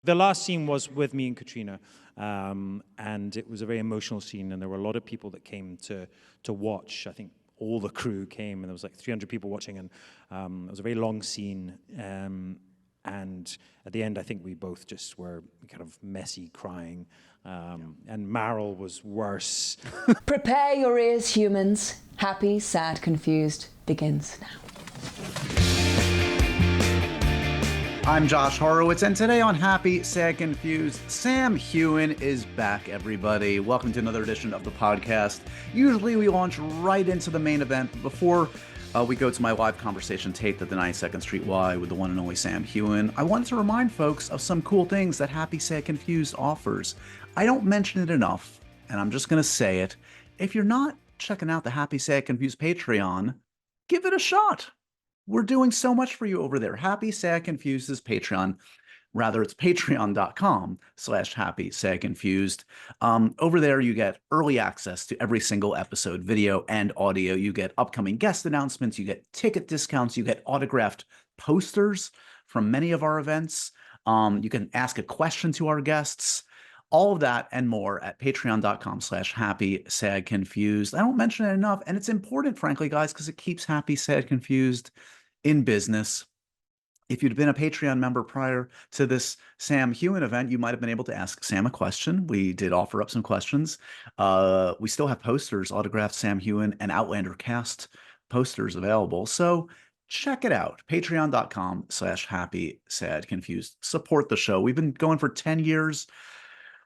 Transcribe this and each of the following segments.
The last scene was with me and Katrina, and it was a very emotional scene, and there were a lot of people that came to watch. I think all the crew came, and there was like 300 people watching, and it was a very long scene. And at the end, I think we both just were kind of messy crying, and Meryl was worse. Prepare your ears, humans. Happy, Sad, Confused begins now. I'm Josh Horowitz, and today on Happy, Sad, Confused, Sam Heughan is back, everybody. Welcome to another edition of the podcast. Usually we launch right into the main event. Before we go to my live conversation taped at the 92nd Street Y with the one and only Sam Heughan, I wanted to remind folks of some cool things that Happy, Sad, Confused offers. I don't mention it enough, and I'm just going to say it. If you're not checking out the Happy, Sad, Confused Patreon, give it a shot. We're doing so much for you over there. Happy, Sad, Confused is Patreon. Rather, it's patreon.com/happy, sad, confused. Over there, you get early access to every single episode, video and audio. You get upcoming guest announcements. You get ticket discounts. You get autographed posters from many of our events. You can ask a question to our guests. All of that and more at patreon.com/happy, sad, confused. I don't mention it enough, and it's important, frankly, guys, because it keeps Happy, Sad, Confused in business. If you'd been a Patreon member prior to this Sam Heughan event, you might have been able to ask Sam a question. We did offer up some questions. We still have posters, autographed Sam Heughan and Outlander cast posters available. So check it out. Patreon.com/happy, sad, confused. Support the show. We've been going for 10 years.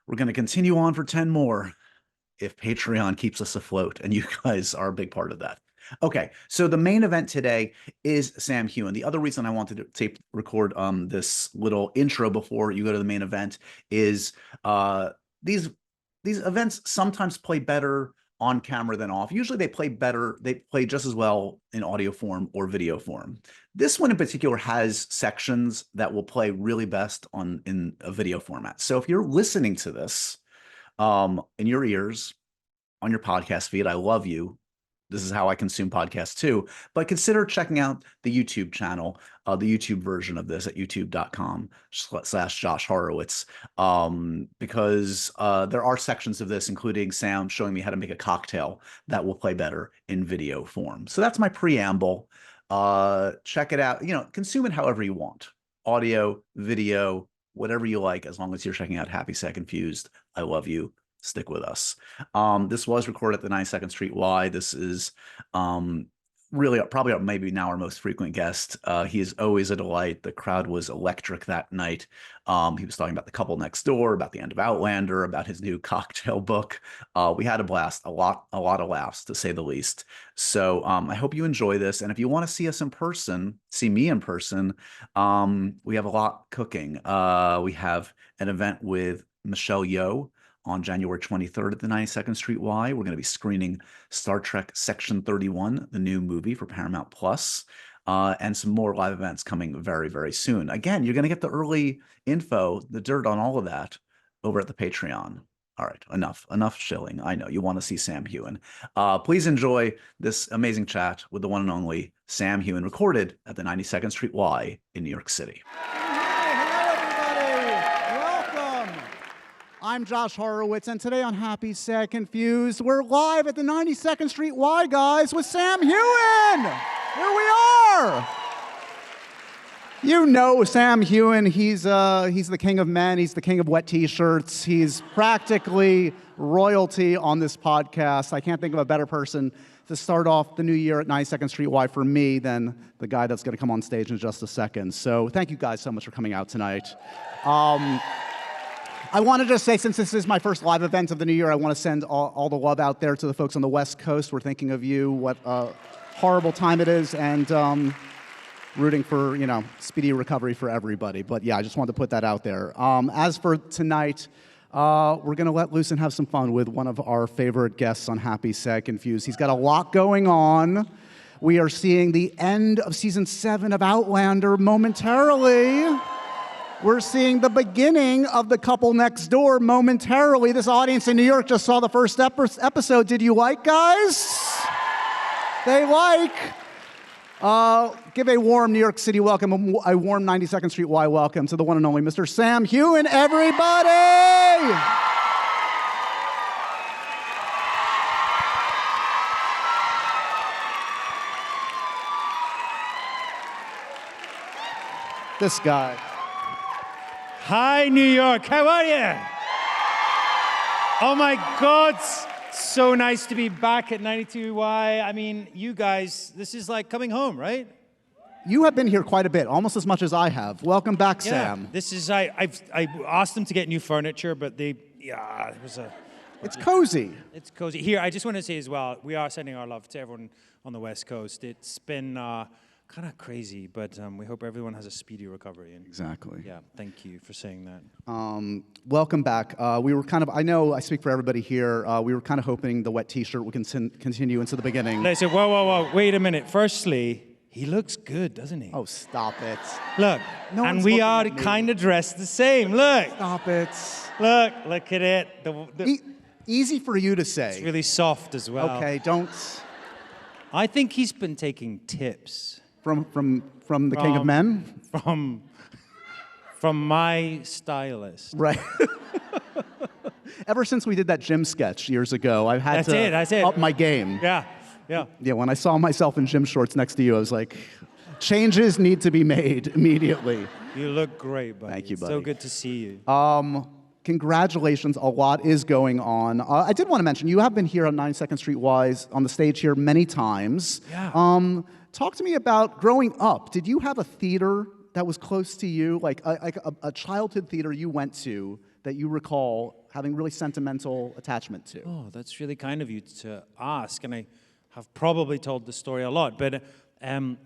We're going to continue on for 10 more if Patreon keeps us afloat, and you guys are a big part of that. Okay, so the main event today is Sam Heughan. The other reason I wanted to tape record this little intro before you go to the main event is these events sometimes play better on camera than off. Usually they play better, they play just as well in audio form or video form. This one in particular has sections that will play really best in a video format. So if you're listening to this in your ears, on your podcast feed, I love you. This is how I consume podcasts too. But consider checking out the YouTube channel, the YouTube version of this at youtube.com/Josh Horowitz, because there are sections of this, including Sam showing me how to make a cocktail, that will play better in video form. So that's my preamble. Check it out. Consume it however you want. Audio, video, whatever you like, as long as you're checking out Happy, Sad, Confused. I love you. Stick with us. This was recorded at the 92nd Street Y. This is really probably maybe now our most frequent guest. He is always a delight. The crowd was electric that night. He was talking about The Couple Next Door, about the end of Outlander, about his new cocktail book. We had a blast, a lot of laughs, to say the least. So I hope you enjoy this. And if you want to see us in person, see me in person, we have a lot cooking. We have an event with Michelle Yeoh on January 23rd at the 92nd Street Y. We're going to be screening Star Trek Section 31, the new movie for Paramount Plus, and some more live events coming very, very soon. Again, you're going to get the early info, the dirt on all of that over at the Patreon. All right, enough shilling. I know you want to see Sam Heughan. Please enjoy this amazing chat with the one and only Sam Heughan, recorded at the 92nd Street Y in New York City. I'm Josh Horowitz, and today on Happy, Sad, Confused, we're live at the 92nd Street Y, guys, with Sam Heughan! Here we are! You know Sam Heughan, he's the king of men, he's the king of wet t-shirts, he's practically royalty on this podcast. I can't think of a better person to start off the new year at 92nd Street Y for me than the guy that's going to come on stage in just a second. So thank you guys so much for coming out tonight. I want to just say, since this is my first live event of the new year, I want to send all the love out there to the folks on the West Coast. We're thinking of you, what a horrible time it is, and rooting for, speedy recovery for everybody. But yeah, I just wanted to put that out there. As for tonight, we're going to let loose and have some fun with one of our favorite guests on Happy, Sad, Confused. He's got a lot going on. We are seeing the end of season 7 of Outlander momentarily. We're seeing the beginning of The Couple Next Door momentarily. This audience in New York just saw the first episode. Did you like, guys? They like. Give a warm New York City welcome, a warm 92nd Street Y welcome to the one and only Mr. Sam Heughan, everybody! This guy. Hi, New York. How are you? Oh, my God. So nice to be back at 92Y. I mean, you guys, this is like coming home, right? You have been here quite a bit, almost as much as I have. Welcome back, Yeah. Sam. This is, I asked them to get new furniture, but it was a... It's cozy. It's cozy. Here, I just want to say as well, we are sending our love to everyone on the West Coast. It's been kind of crazy, but we hope everyone has a speedy recovery. And Exactly. yeah, thank you for saying that. Welcome back. We were kind of, I know I speak for everybody here, we were kind of hoping the wet t-shirt would continue into the beginning. Listen, whoa, wait a minute. Firstly, he looks good, doesn't he? Oh, stop it. Look, No and one's we looking are at me. kind of dressed the same. Look, Stop it. look at it. Easy for you to say. It's really soft as well. Okay, don't. I think he's been taking tips From the King of Men? from my stylist. Right. Ever since we did that gym sketch years ago, I've had That's it. up my game. Yeah. Yeah, when I saw myself in gym shorts next to you, I was like, changes need to be made immediately. You look great, buddy. Thank you, It's buddy. so good to see you. Congratulations, a lot is going on. I did want to mention, you have been here on 92nd Street Y's on the stage here many times. Yeah. Talk to me about growing up. Did you have a theater that was close to you, like a childhood theater you went to that you recall having really sentimental attachment to? Oh, that's really kind of you to ask, and I have probably told the story a lot, but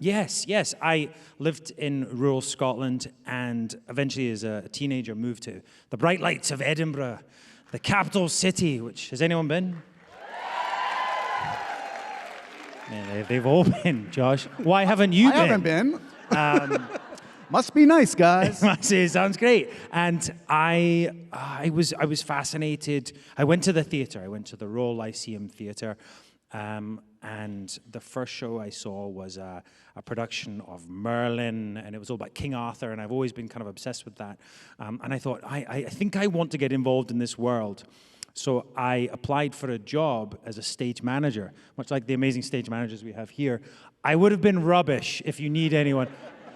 yes, I lived in rural Scotland and eventually as a teenager moved to the bright lights of Edinburgh, the capital city, which, has anyone been? Man, they've all been, Josh. Why haven't you been? I haven't been. Must be nice, guys. It sounds great. And I was fascinated. I went to the theatre. I went to the Royal Lyceum Theatre. And the first show I saw was a production of Merlin, and it was all about King Arthur, and I've always been kind of obsessed with that. And I thought, I think I want to get involved in this world. So I applied for a job as a stage manager, much like the amazing stage managers we have here. I would have been rubbish if you need anyone.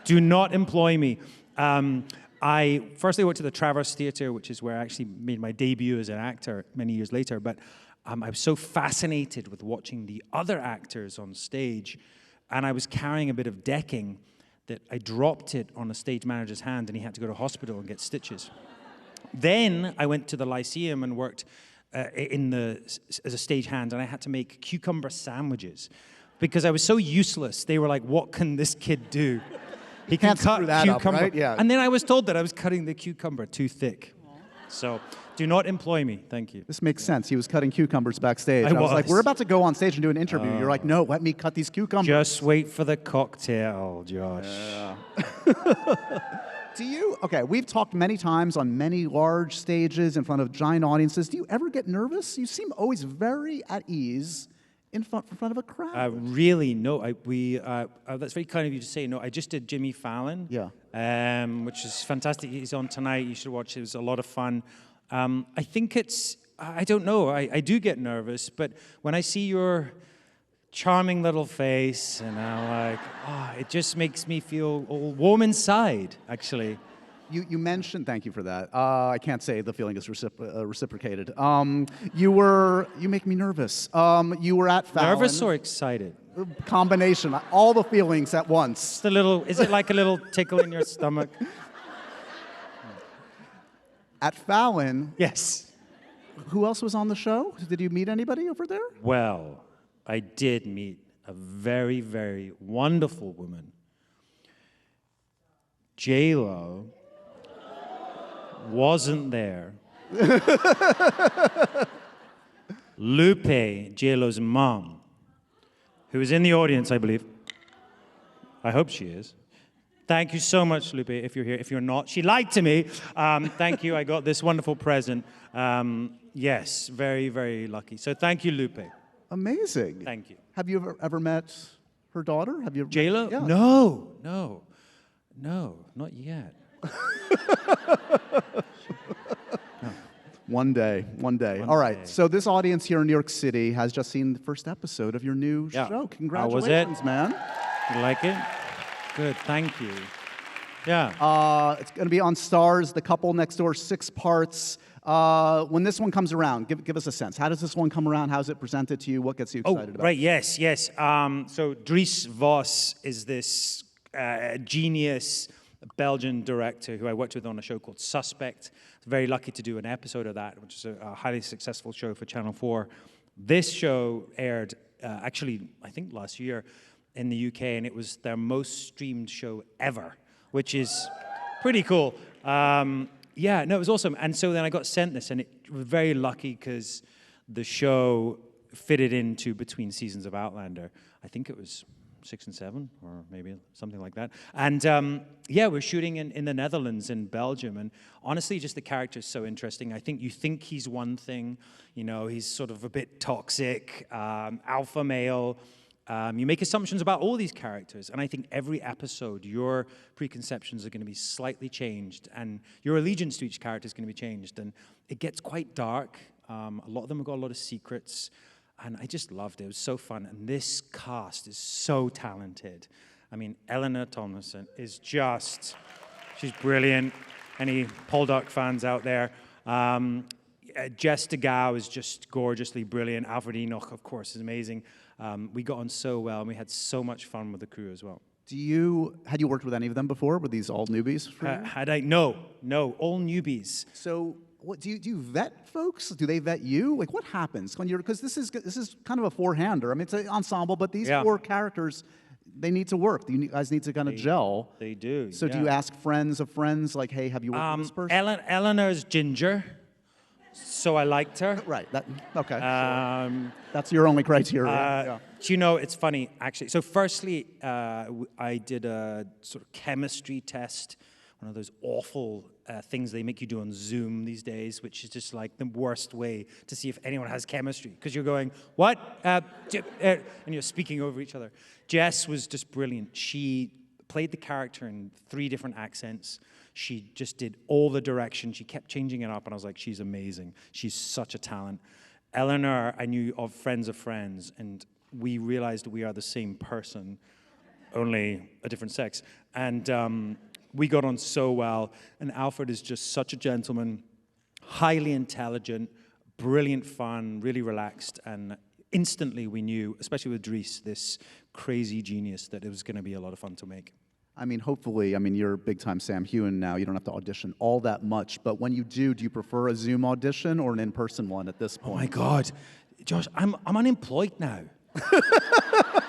Do not employ me. I firstly went to the Traverse Theatre, which is where I actually made my debut as an actor many years later, but I was so fascinated with watching the other actors on stage, and I was carrying a bit of decking that I dropped it on a stage manager's hand, and he had to go to hospital and get stitches. Then I went to the Lyceum and worked as a stage hand, and I had to make cucumber sandwiches because I was so useless. They were like, "What can this kid do? He can cut cucumber." Up, right? Yeah. And then I was told that I was cutting the cucumber too thick. So do not employ me. Thank you. This makes sense. He was cutting cucumbers backstage. I was like, was. we're about to go on stage and do an interview. You're like, no, let me cut these cucumbers. Just wait for the cocktail, Josh. Okay, we've talked many times on many large stages in front of giant audiences. Do you ever get nervous? You seem always very at ease in front of a crowd. Really, no. That's very kind of you to say. No, I just did Jimmy Fallon. Yeah. Which is fantastic. He's on tonight. You should watch it. It was a lot of fun. I think I don't know. I do get nervous, but when I see your charming little face, and I'm like, it just makes me feel all warm inside, actually. You mentioned, thank you for that. I can't say the feeling is reciprocated. You make me nervous. You were at Fallon. Nervous or excited? Combination, all the feelings at once. Is it like a little tickle in your stomach? At Fallon. Yes. Who else was on the show? Did you meet anybody over there? Well, I did meet a very, very wonderful woman. J-Lo wasn't there. Lupe, J-Lo's mom, who is in the audience, I believe. I hope she is. Thank you so much, Lupe, if you're here. If you're not, she lied to me. Thank you. I got this wonderful present. Yes, very, very lucky. So thank you, Lupe. Amazing. Thank you. Have you ever met her daughter? Have you? J-Lo? Yeah. No, not yet. One day. All right. day. So this audience here in New York City has just seen the first episode of your new Yeah. show. How was it? Congratulations, man. You like it? Good, thank you. Yeah. It's going to be on Stars, The Couple Next Door, 6 parts. When this one comes around, give us a sense. How does this one come around? How's it presented to you? What gets you excited about it? Right, yes. So Dries Vos is this genius Belgian director who I worked with on a show called Suspect. I was very lucky to do an episode of that, which is a highly successful show for Channel 4. This show aired, actually, I think last year in the UK, and it was their most streamed show ever, which is pretty cool. Yeah, no, it was awesome. And so then I got sent this, and it was very lucky because the show fitted into between seasons of Outlander. I think it was 6 and 7, or maybe something like that. And yeah, we're shooting in the Netherlands, in Belgium, and honestly, just the character is so interesting. I think you think he's one thing, he's sort of a bit toxic, alpha male. You make assumptions about all these characters, and I think every episode, your preconceptions are going to be slightly changed, and your allegiance to each character is going to be changed, and it gets quite dark. A lot of them have got a lot of secrets. And I just loved it. It was so fun. And this cast is so talented. I mean, Eleanor Tomlinson is she's brilliant. Any Poldark fans out there? Jess de Gauw is just gorgeously brilliant. Alfred Enoch, of course, is amazing. We got on so well, and we had so much fun with the crew as well. Had you worked with any of them before? Were these all newbies for you? No, all newbies. So what do you vet folks? Do they vet you? Like, what happens when because this is kind of a four-hander. I mean, it's an ensemble, but these 4 characters, they need to work. You guys need to kind of gel. They do. So do you ask friends of friends, like, hey, have you worked with this person? Eleanor's ginger, so I liked her. Right. Okay. That's your only criteria. Yeah. It's funny, actually. So firstly, I did a sort of chemistry test, one of those awful things they make you do on Zoom these days, which is just like the worst way to see if anyone has chemistry, because you're going, what? And you're speaking over each other. Jess was just brilliant. She played the character in 3 different accents. She just did all the direction. She kept changing it up, and I was like, she's amazing. She's such a talent. Eleanor, I knew of friends, and we realized we are the same person, only a different sex. And we got on so well, and Alfred is just such a gentleman, highly intelligent, brilliant fun, really relaxed, and instantly we knew, especially with Dries, this crazy genius, that it was going to be a lot of fun to make. I mean, hopefully, you're big-time Sam Heughan now. You don't have to audition all that much, but when you do you prefer a Zoom audition or an in-person one at this point? Oh my God, Josh, I'm unemployed now.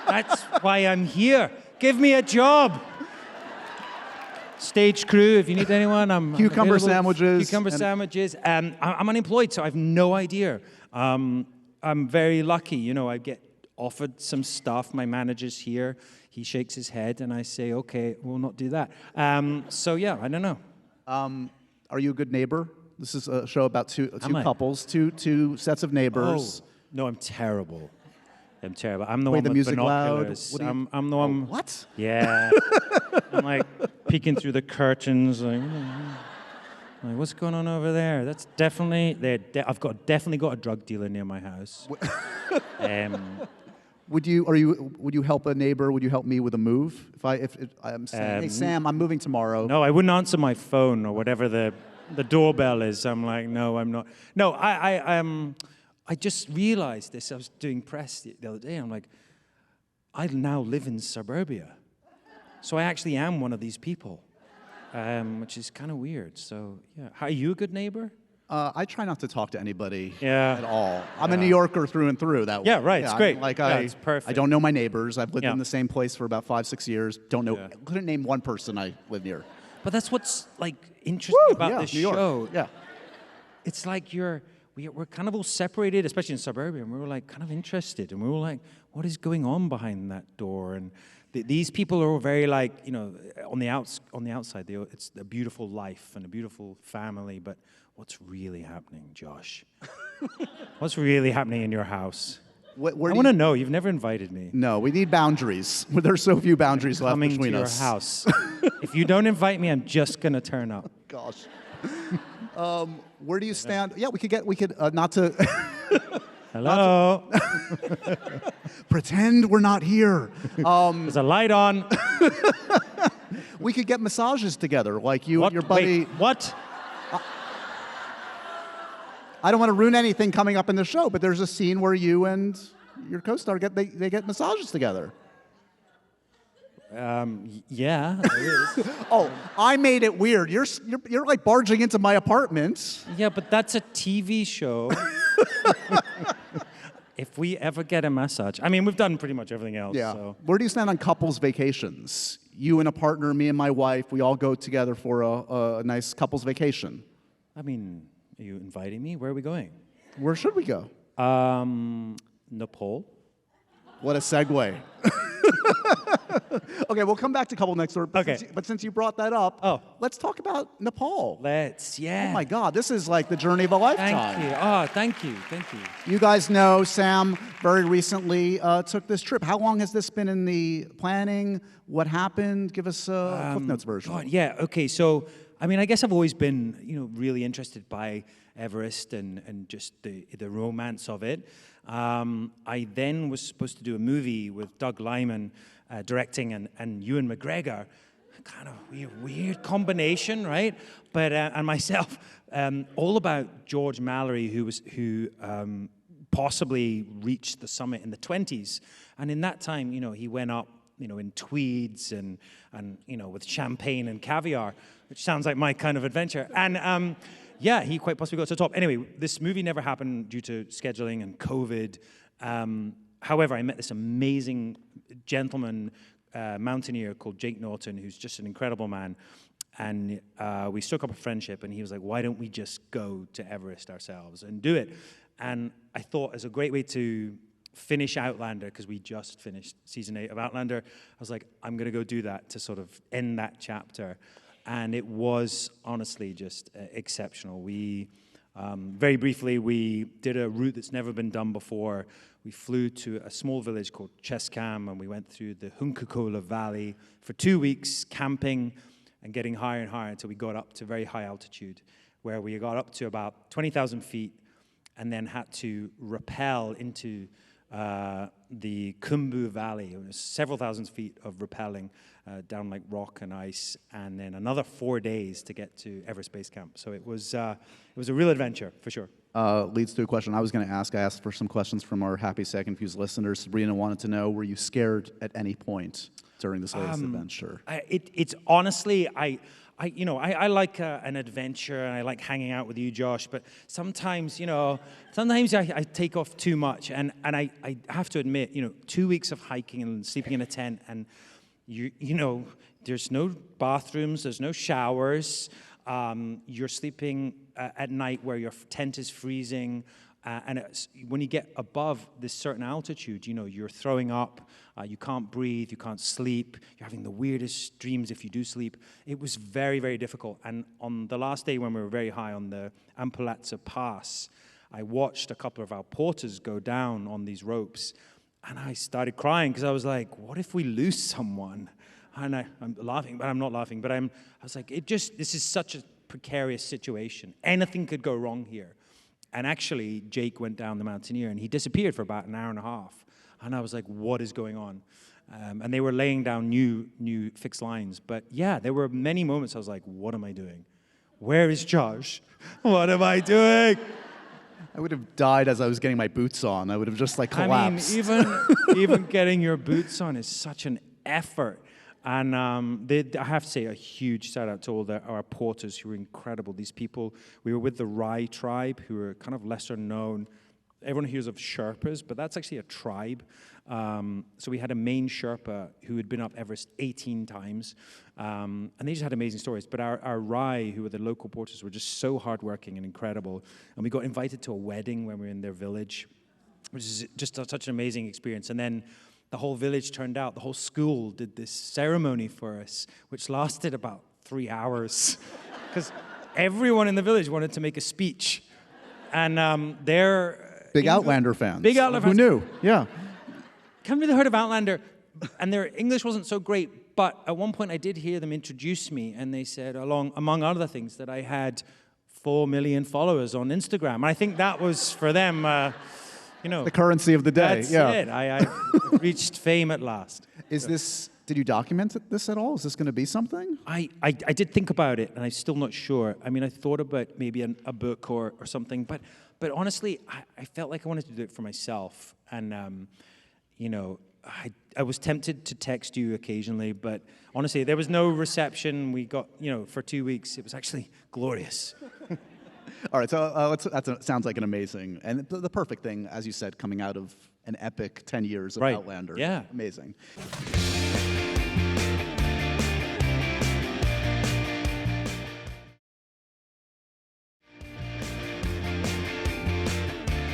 That's why I'm here. Give me a job. Stage crew, if you need anyone, I'm Cucumber available. sandwiches. Cucumber sandwiches. I'm unemployed, so I have no idea. I'm very lucky. I get offered some stuff. My manager's here. He shakes his head, and I say, okay, we'll not do that. So yeah, I don't know. Are you a good neighbor? This is a show about two couples, two sets of neighbors. Oh, no, I'm terrible. I'm terrible. I'm the Play one the with music binoculars. loud. I'm the one. What? Yeah. I'm like peeking through the curtains, like what's going on over there? That's definitely I've definitely got a drug dealer near my house. Would you help a neighbor? Would you help me with a move? If I'm saying, hey Sam, I'm moving tomorrow. No, I wouldn't answer my phone or whatever the doorbell is. I'm like, no, I'm not. No, I just realized this. I was doing press the other day. I'm like, I now live in suburbia. So I actually am one of these people, which is kind of weird. So, yeah. Are you a good neighbor? I try not to talk to anybody Yeah. at all. I'm a New Yorker through and through. Yeah, right. It's great. It's perfect. I don't know my neighbors. I've lived Yeah. in the same place for about 5-6 years. Couldn't name one person I live near. But that's what's interesting about this New York. show. Yeah. It's like we're kind of all separated, especially in suburbia, and we were kind of interested, and we were like, what is going on behind that door? And these people are all very on the outside, it's a beautiful life and a beautiful family, but what's really happening, Josh? What's really happening in your house? Where I do want to you- know. You've never invited me. No, we need boundaries. There's so few boundaries left Coming to between your us. house. If you don't invite me, I'm just gonna turn up. Gosh. Where do you stand? Yeah, we could not to Hello. pretend we're not here. There's a light on. We could get massages together, like you What? and your buddy. Wait, what? I don't want to ruin anything coming up in the show, but there's a scene where you and your co-star they get massages together. Yeah, there is. Oh, I made it weird. You're like barging into my apartment. Yeah, but that's a TV show. If we ever get a massage, I mean, we've done pretty much everything else. Yeah. So. Where do you stand on couples vacations? You and a partner, me and my wife, we all go together for a nice couples vacation. I mean, are you inviting me? Where are we going? Where should we go? Nepal. What a segue. Okay, we'll come back to couple next door. But Okay. since you brought that up, Oh. let's talk about Nepal. Yeah. Oh my God, this is like the journey of a lifetime. Thank you. Oh, thank you. You guys know Sam very recently took this trip. How long has this been in the planning? What happened? Give us a Cliff Notes version. God, yeah. Okay. So, I mean, I guess I've always been, really interested by Everest and just the romance of it. I then was supposed to do a movie with Doug Liman directing and Ewan McGregor. Kind of weird combination, right? But and myself, all about George Mallory, who possibly reached the summit in the 20s, and in that time, he went up, in tweeds and with champagne and caviar, which sounds like my kind of adventure. And yeah, he quite possibly got to the top. Anyway, this movie never happened due to scheduling and COVID. However, I met this amazing gentleman, mountaineer called Jake Norton, who's just an incredible man. And we struck up a friendship, and he was like, why don't we just go to Everest ourselves and do it? And I thought as a great way to finish Outlander, because we just finished season 8 of Outlander, I was like, I'm going to go do that to sort of end that chapter. And it was honestly just exceptional. We, very briefly, we did a route that's never been done before. We flew to a small village called Cheskam, and we went through the Hunkakola Valley for 2 weeks, camping and getting higher and higher until we got up to very high altitude, where we got up to about 20,000 feet and then had to rappel into the Khumbu Valley. It was several thousand feet of rappelling down like rock and ice, and then another 4 days to get to Everest Base Camp. So it was a real adventure, for sure. Leads to a question I was going to ask. I asked for some questions from our Happy Sad Confused listeners. Sabrina wanted to know, were you scared at any point during this latest adventure? It's honestly, I like an adventure, and I like hanging out with you, Josh. But sometimes, I take off too much, and I have to admit, 2 weeks of hiking and sleeping in a tent, and there's no bathrooms, there's no showers. You're sleeping at night where your tent is freezing. And when you get above this certain altitude, you're throwing up, you can't breathe, you can't sleep, you're having the weirdest dreams if you do sleep. It was very, very difficult. And on the last day when we were very high on the Ampulatsa Pass, I watched a couple of our porters go down on these ropes, and I started crying because I was like, what if we lose someone? And I'm laughing, but I'm not laughing. But I was like, this is such a precarious situation. Anything could go wrong here. And actually, Jake went down the Mountaineer, and he disappeared for about an hour and a half. And I was like, what is going on? And they were laying down new fixed lines. But yeah, there were many moments I was like, what am I doing? Where is Josh? What am I doing? I would have died as I was getting my boots on. I would have just collapsed. I mean, even getting your boots on is such an effort. And I have to say a huge shout out to all our porters who were incredible. These people, we were with the Rai tribe, who are kind of lesser known. Everyone hears of Sherpas, but that's actually a tribe. So we had a main Sherpa who had been up Everest 18 times, and they just had amazing stories. But our Rai, who were the local porters, were just so hardworking and incredible. And we got invited to a wedding when we were in their village, which is just such an amazing experience. And then the whole village turned out. The whole school did this ceremony for us, which lasted about 3 hours, because everyone in the village wanted to make a speech. And Big Outlander fans. Big Outlander Who fans. knew? Yeah. Can't really heard of Outlander, and their English wasn't so great. But at one point, I did hear them introduce me, and they said, among other things, that I had 4 million followers on Instagram. And I think that was for them, The currency of the day. that's yeah. it. I reached fame at last. Did you document this at all? Is this going to be something? I did think about it, and I'm still not sure. I mean, I thought about maybe a book or something, but honestly, I felt like I wanted to do it for myself. And, I was tempted to text you occasionally, but honestly, there was no reception. We got, for 2 weeks. It was actually glorious. All right, so that sounds like an amazing, and the perfect thing, as you said, coming out of an epic 10 years of Right. Outlander. Yeah. Amazing.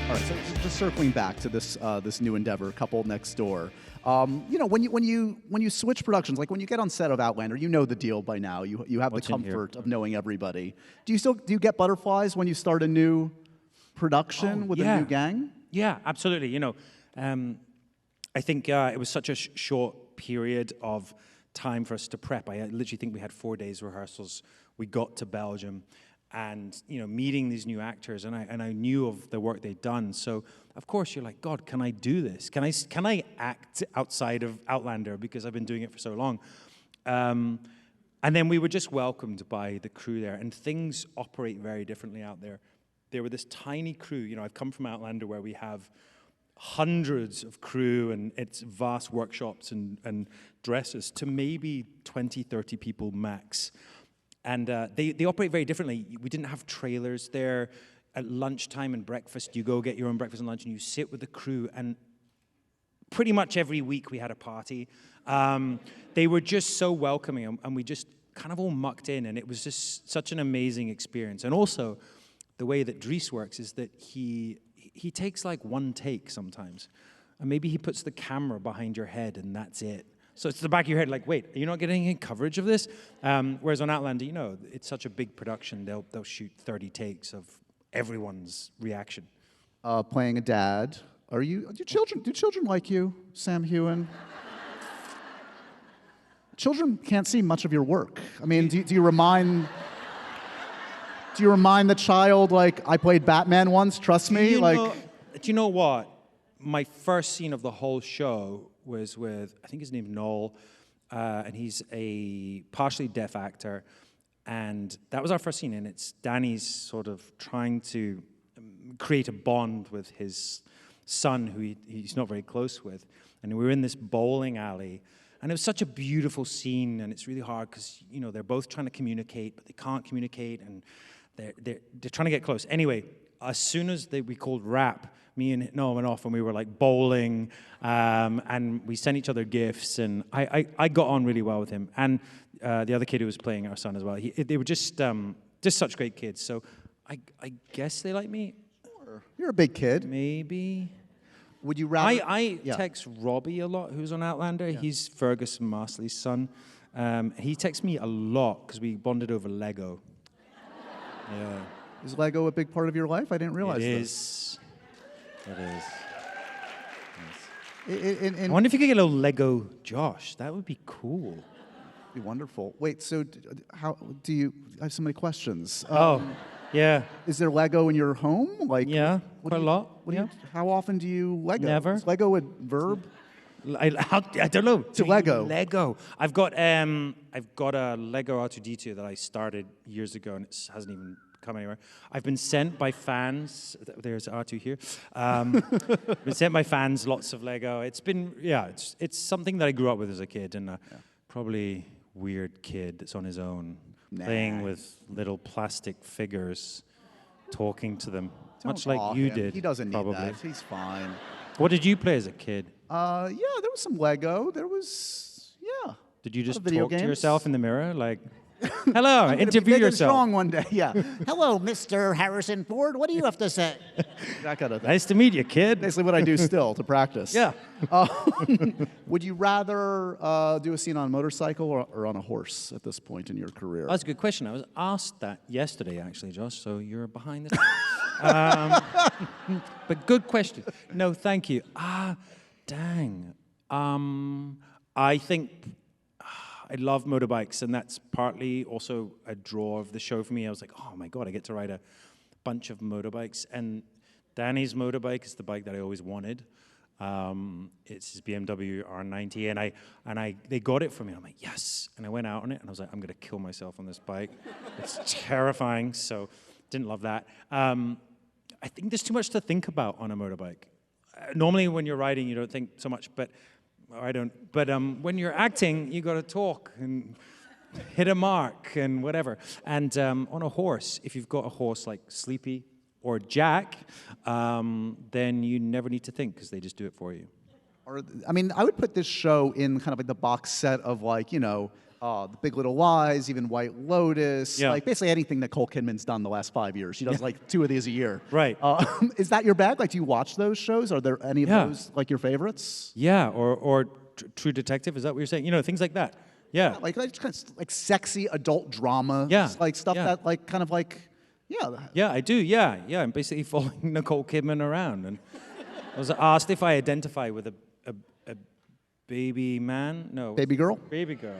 All right, so just circling back to this new endeavor, Couple Next Door. When you switch productions, like when you get on set of Outlander, you know the deal by now. You have What's the in here? comfort of knowing everybody. Do you get butterflies when you start a new production with a new gang? Yeah, absolutely. I think it was such a short period of time for us to prep. I literally think we had 4 days rehearsals. We got to Belgium, and meeting these new actors, and I knew of the work they'd done. So of course you're like, God, can I do this? Can I act outside of Outlander, because I've been doing it for so long? And then we were just welcomed by the crew there, and things operate very differently out there. There were this tiny crew. I've come from Outlander where we have hundreds of crew and it's vast workshops and dresses, to maybe 20, 30 people max. And they operate very differently. We didn't have trailers there. At lunchtime and breakfast, you go get your own breakfast and lunch, and you sit with the crew. And pretty much every week we had a party. They were just so welcoming, and we just kind of all mucked in, and it was just such an amazing experience. And also, the way that Dries works is that he takes like one take sometimes, and maybe he puts the camera behind your head, and that's it. So it's the back of your head, like, wait, are you not getting any coverage of this? Whereas on Outlander, it's such a big production, they'll shoot 30 takes of everyone's reaction. Playing a dad. Do children like you, Sam Heughan? Children can't see much of your work. I mean, do you remind the child, like, I played Batman once, trust me? Do you know what? My first scene of the whole show was with, I think his name's Noel, and he's a partially deaf actor. And that was our first scene, and it's Danny's sort of trying to create a bond with his son, who he's not very close with. And we were in this bowling alley, and it was such a beautiful scene, and it's really hard because, they're both trying to communicate, but they can't communicate, and they're trying to get close. Anyway, as soon as we called rap, me and Noah went off, and we were like bowling, and we sent each other gifts, and I got on really well with him. And the other kid who was playing our son as well, they were just such great kids. So I guess they like me. You're a big kid. Maybe. Would you rather? I text Robbie a lot, who's on Outlander. Yeah. He's Fergus and Marsley's son. He texts me a lot because we bonded over Lego. Yeah. Is Lego a big part of your life? I didn't realize this. It is. Yes. I wonder if you could get a little Lego Josh. That would be cool. Be wonderful. Wait, so how do you? I have so many questions. Yeah. Is there Lego in your home? Yeah, quite a lot. How often do you Lego? Never. Is Lego a verb? I don't know. To Lego. Lego. I've got a Lego R2-D2 that I started years ago, and it hasn't even come anywhere. I've been sent by fans. There's R2 here. Been sent by fans lots of Lego. It's been it's something that I grew up with as a kid, and probably weird kid that's on his own, playing with little plastic figures, talking to them, much like you did. He doesn't probably. need that. He's fine. What did you play as a kid? There was some Lego. There was, Did you just video talk games. to yourself in the mirror, like, hello, I'm interview gonna be yourself? strong one day. Yeah. Hello, Mr. Harrison Ford. What do you have to say? That kind of thing. Nice to meet you, kid. Basically, what I do still to practice. Yeah. Would you rather do a scene on a motorcycle or on a horse at this point in your career? That's a good question. I was asked that yesterday, actually, Josh. So you're behind the. But good question. No, thank you. Dang. I think I love motorbikes, and that's partly also a draw of the show for me. I was like, oh my God, I get to ride a bunch of motorbikes. And Danny's motorbike is the bike that I always wanted. It's his BMW R90, and they got it for me. I'm like, yes. And I went out on it, and I was like, I'm gonna kill myself on this bike. It's terrifying, so didn't love that. I think there's too much to think about on a motorbike. Normally, when you're riding, you don't think so much, but I don't. But when you're acting, you got to talk and hit a mark and whatever. And on a horse, if you've got a horse like Sleepy or Jack, then you never need to think because they just do it for you. I mean, I would put this show in kind of like the box set of like, you know, The Big Little Lies, even White Lotus, like basically anything that Nicole Kidman's done the last 5 years. She does like 2 of these a year. Right. Is that your bag? Like, do you watch those shows? Are there any of those like your favorites? Yeah, or True Detective, is that what you're saying? You know, things like that. Yeah. Like kind of like sexy adult drama. Yeah. Like stuff that like kind of like, Yeah, I do, yeah. I'm basically following Nicole Kidman around. And I was asked if I identify with a baby man? No. Baby girl? Baby girl.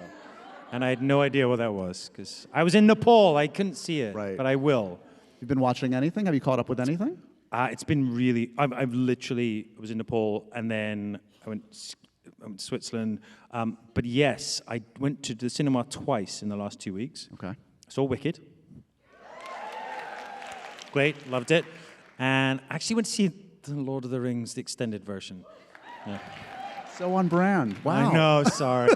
And I had no idea what that was, because I was in Nepal. I couldn't see it, Right. but I will. You've been watching anything? Have you caught up with anything? It's been really, I was in Nepal, and then I went to Switzerland. But yes, I went to the cinema twice in the last 2 weeks. Okay. Saw Wicked. Great, loved it. And I actually went to see The Lord of the Rings, the extended version. Yeah. So on brand. Wow. I know, sorry.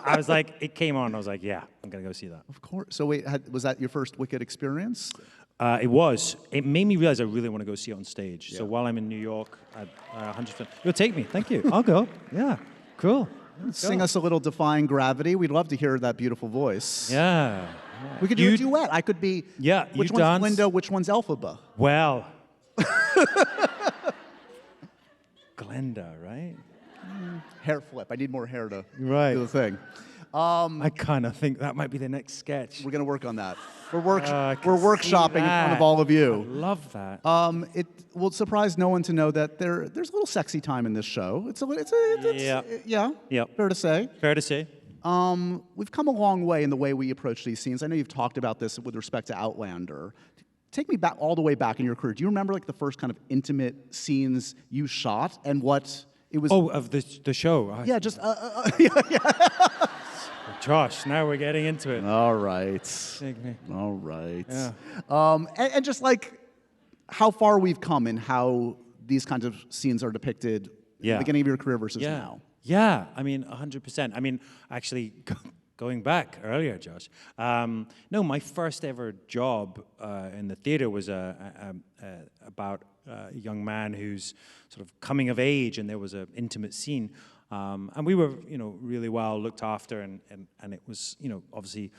I was like, it came on, I was like, yeah, I'm going to go see that. Of course. So wait, was that your first Wicked experience? It was. It made me realize I really want to go see it on stage. So while I'm in New York, 100%. You'll take me. Thank you. I'll go. Yeah. Cool. Sing us a little Defying Gravity. We'd love to hear that beautiful voice. Yeah. We could do a duet. I could be. Yeah, Which you one's dance. Linda? Which one's Elphaba? Well. Glenda, right? Hair flip. I need more hair to Right. do the thing. I kind of think that might be the next sketch. We're gonna work on that. We're I can workshopping see in front of that. all of I you. love that. It will surprise no one to know that there's a little sexy time in this show. Yeah. Yep. Fair to say. Fair to say. We've come a long way in the way we approach these scenes. I know you've talked about this with respect to Outlander. Take me back all the way back in your career. Do you remember like the first kind of intimate scenes you shot and what it was? Oh, of the show. Yeah, just Josh, now we're getting into it. all right. Take me. All right. Yeah. And just like how far we've come in how these kinds of scenes are depicted at the beginning of your career versus now. Yeah, I mean, 100%. I mean, actually, going back earlier, Josh, no, my first ever job in the theater was about a young man who's sort of coming of age, and there was an intimate scene. And we were, really well looked after, and it was, obviously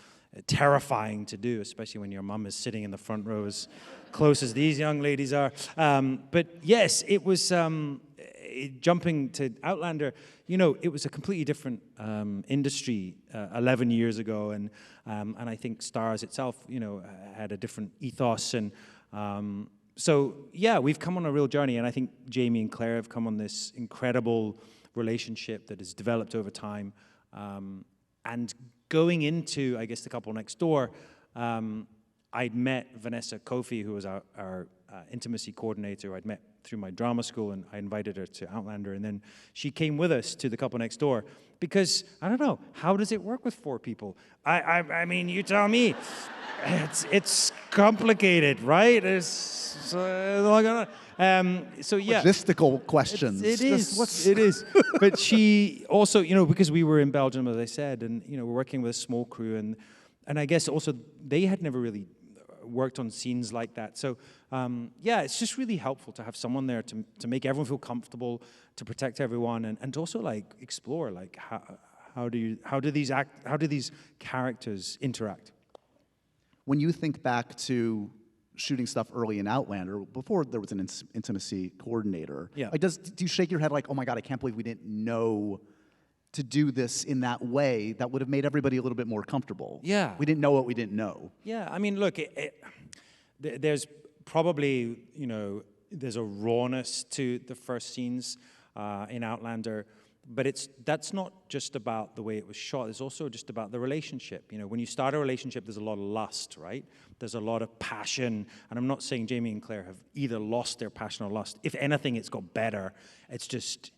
terrifying to do, especially when your mum is sitting in the front row as close as these young ladies are. But yes, it was jumping to Outlander. It was a completely different industry 11 years ago, and I think Stars itself, had a different ethos, and so yeah, we've come on a real journey, and I think Jamie and Claire have come on this incredible relationship that has developed over time. And going into, I guess, The Couple Next Door, I'd met Vanessa Kofi, who was our intimacy coordinator. I'd met through my drama school, and I invited her to Outlander, and then she came with us to The Couple Next Door, because, I don't know, how does it work with 4 people? I mean, you tell me. It's complicated, right? So yeah. Logistical questions. It is. But she also, because we were in Belgium, as I said, and we're working with a small crew, and I guess also they had never really worked on scenes like that. So it's just really helpful to have someone there to make everyone feel comfortable, to protect everyone, and to also like explore like how do these characters interact. When you think back to shooting stuff early in Outlander, before there was an intimacy coordinator, like do you shake your head like, oh my God, I can't believe we didn't know to do this in that way that would have made everybody a little bit more comfortable? Yeah. We didn't know what we didn't know. Yeah, I mean, look, there's probably, there's a rawness to the first scenes in Outlander, but that's not just about the way it was shot. It's also just about the relationship. When you start a relationship, there's a lot of lust, right? There's a lot of passion, and I'm not saying Jamie and Claire have either lost their passion or lust. If anything, it's got better. It's just,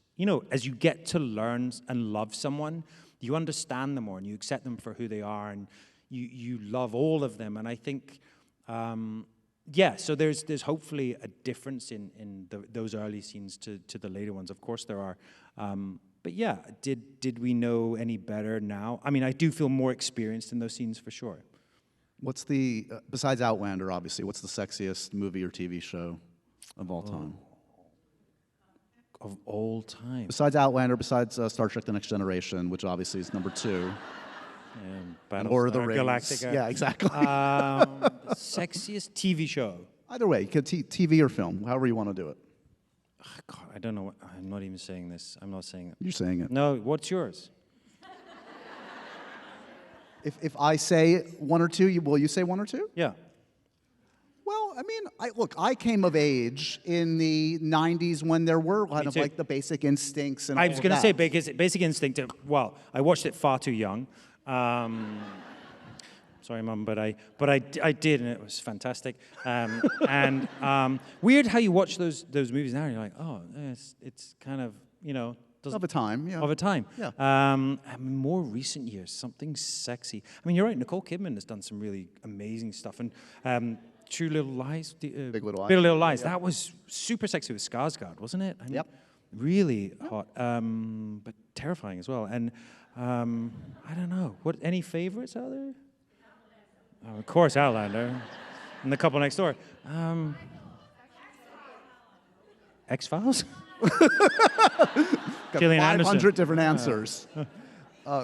as you get to learn and love someone, you understand them more, and you accept them for who they are, and you love all of them. And I think, so there's hopefully a difference in those early scenes to the later ones. Of course there are. But yeah, did we know any better now? I mean, I do feel more experienced in those scenes for sure. What's the, besides Outlander, obviously, what's the sexiest movie or TV show of all time? Of all time? Besides Outlander, besides Star Trek The Next Generation, which obviously is number 2. Or the Rings. Galactica. Yeah, exactly. Sexiest TV show? Either way, you could TV or film, however you want to do it. God, I don't know. I'm not even saying this. I'm not saying it. You're saying it. No, what's yours? If I say one or two, will you say one or two? Yeah. Well, I mean, I came of age in the 90s when there were kind of like the Basic Instincts and all I of was going to that. say Basic Instinct. Well, I watched it far too young. Sorry, Mum, but I did, and it was fantastic. Weird how you watch those movies now, and you're like, oh, it's kind of, Of a time, yeah. Of a time. Yeah. More recent years, something sexy. I mean, you're right, Nicole Kidman has done some really amazing stuff. And True Little Lies. Big Little Lies. Big Little Lies. Yeah. That was super sexy with Skarsgård, wasn't it? I mean, Yep. Really hot, but terrifying as well. And I don't know. Any favorites out there? Oh, of course, Outlander. And The Couple Next Door. X-Files? Got Gillian 500 Anderson. different answers.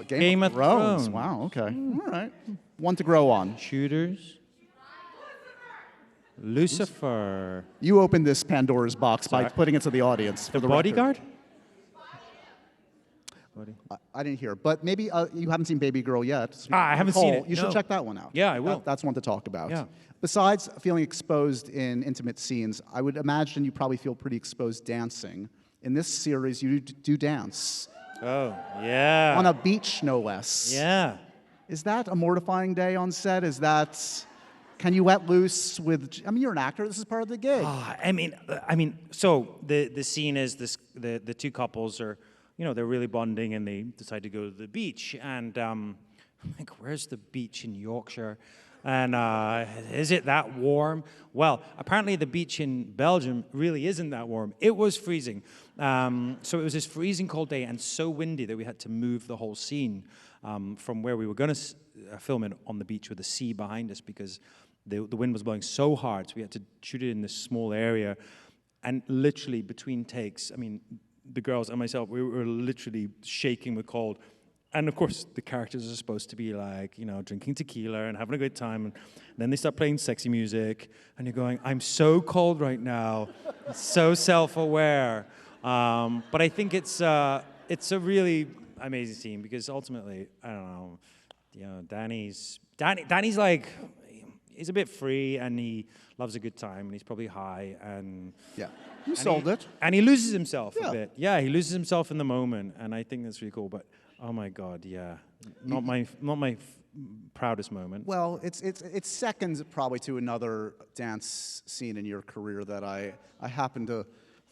Game of Thrones. Wow, okay. All right. One to grow on. Shooters. Lucifer. You opened this Pandora's box by Sorry. putting it to the audience. For The the record. Bodyguard? I didn't hear, but maybe you haven't seen Baby Girl yet. I haven't Nicole, seen it, You should no. check that one out. Yeah, I will. That's one to talk about. Yeah. Besides feeling exposed in intimate scenes, I would imagine you probably feel pretty exposed dancing. In this series, you do dance. Oh, yeah. On a beach, no less. Yeah. Is that a mortifying day on set? Can you let loose with, you're an actor, this is part of the gig. So the scene is the two couples are, they're really bonding and they decide to go to the beach. And I'm like, where's the beach in Yorkshire? And is it that warm? Well, apparently the beach in Belgium really isn't that warm. It was freezing. So it was this freezing cold day and so windy that we had to move the whole scene from where we were going to film it on the beach with the sea behind us because the wind was blowing so hard. So we had to shoot it in this small area. And literally between takes, the girls and myself, we were literally shaking with cold. And of course, the characters are supposed to be like, drinking tequila and having a good time. And then they start playing sexy music. And you're going, I'm so cold right now. So self-aware. But I think it's a really amazing scene because ultimately, I don't know, Danny's like, he's a bit free and he loves a good time and he's probably high and Yeah, you sold it. And he loses himself Yeah. a bit. Yeah, he loses himself in the moment, and I think that's really cool. But oh my God, yeah, not my proudest moment. Well, it's second probably to another dance scene in your career that I happen to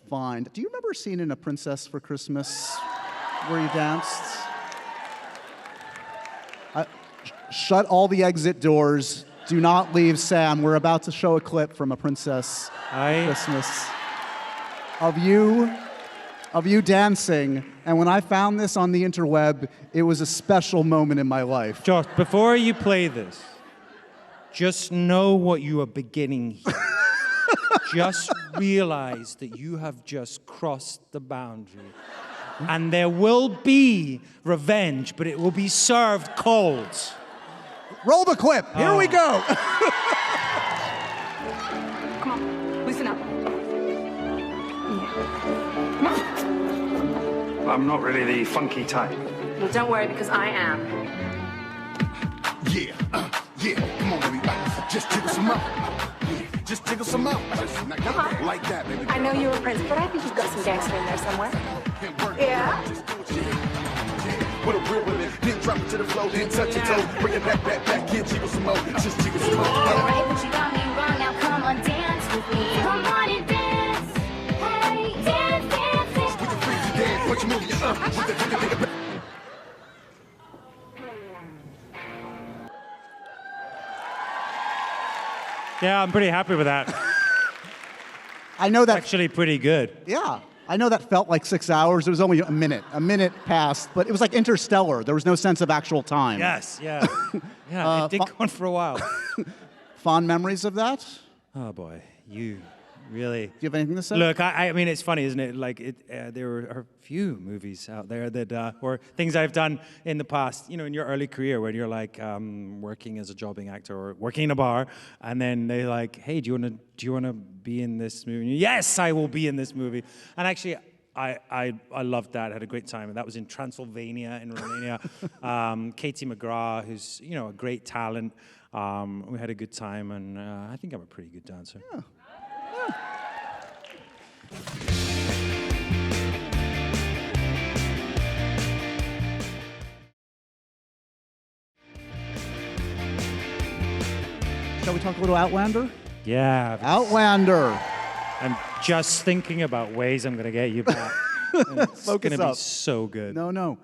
find. Do you remember a scene in A Princess for Christmas where you danced? Shut all the exit doors. Do not leave, Sam. We're about to show a clip from A Princess for Christmas of you dancing. And when I found this on the interweb, it was a special moment in my life. Josh, before you play this, just know what you are beginning here. Just realize that you have just crossed the boundary. And there will be revenge, but it will be served cold. Roll the clip. Here we go. Come on, loosen up. Yeah. I'm not really the funky type. Well, don't worry, because I am. Yeah, come on, baby, just give us some up. Just jiggle some out. Like that, baby. I know you're a prince, but I think you've got some gangster in there somewhere. Yeah? With a real women, then drop it to the floor, then touch your toe. Bring it back, can't jiggle some more. Just jiggle some more. Alright, but you got me wrong, now come on, dance with me. Come on and dance. Hey, dance, dance, dance. We can freeze you dance, what you move your with the nigga. Yeah, I'm pretty happy with that. I know that. Actually pretty good. Yeah. I know that felt like 6 hours. It was only a minute. A minute passed, but it was like Interstellar. There was no sense of actual time. Yes, yeah. Yeah, it did go on for a while. Fond memories of that? Oh boy, you really. Do you have anything to say? Look, I mean, it's funny, isn't it? Like, there are a few movies out there that, or things I've done in the past, in your early career, when you're like working as a jobbing actor or working in a bar, and then they're like, hey, do you wanna be in this movie? And yes, I will be in this movie. And actually, I loved that. I had a great time. And that was in Transylvania in Romania. Katie McGrath, who's a great talent. We had a good time, and I think I'm a pretty good dancer. Yeah. Shall we talk a little Outlander? Yeah. Outlander. I'm just thinking about ways I'm going to get you back. It's going to be so good. No.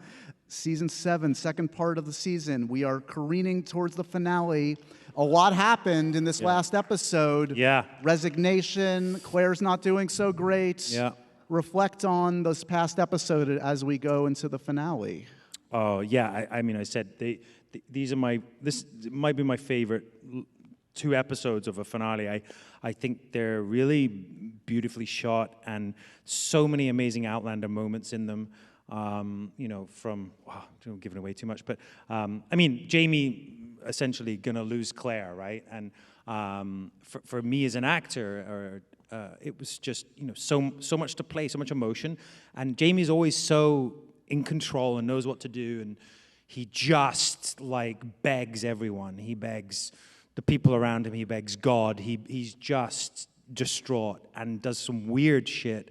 Season 7, second part of the season. We are careening towards the finale. A lot happened in this last episode. Yeah. Resignation. Claire's not doing so great. Yeah. Reflect on this past episode as we go into the finale. Oh, yeah. I mean, I said these are this might be my favorite 2 episodes of a finale. I think they're really beautifully shot and so many amazing Outlander moments in them. From, I'm giving away too much, but I mean, Jamie essentially gonna lose Claire, right? And for me as an actor, it was just so much to play, so much emotion, and Jamie's always so in control and knows what to do, and he just like begs everyone. He begs the people around him. He begs God. He's just distraught and does some weird shit.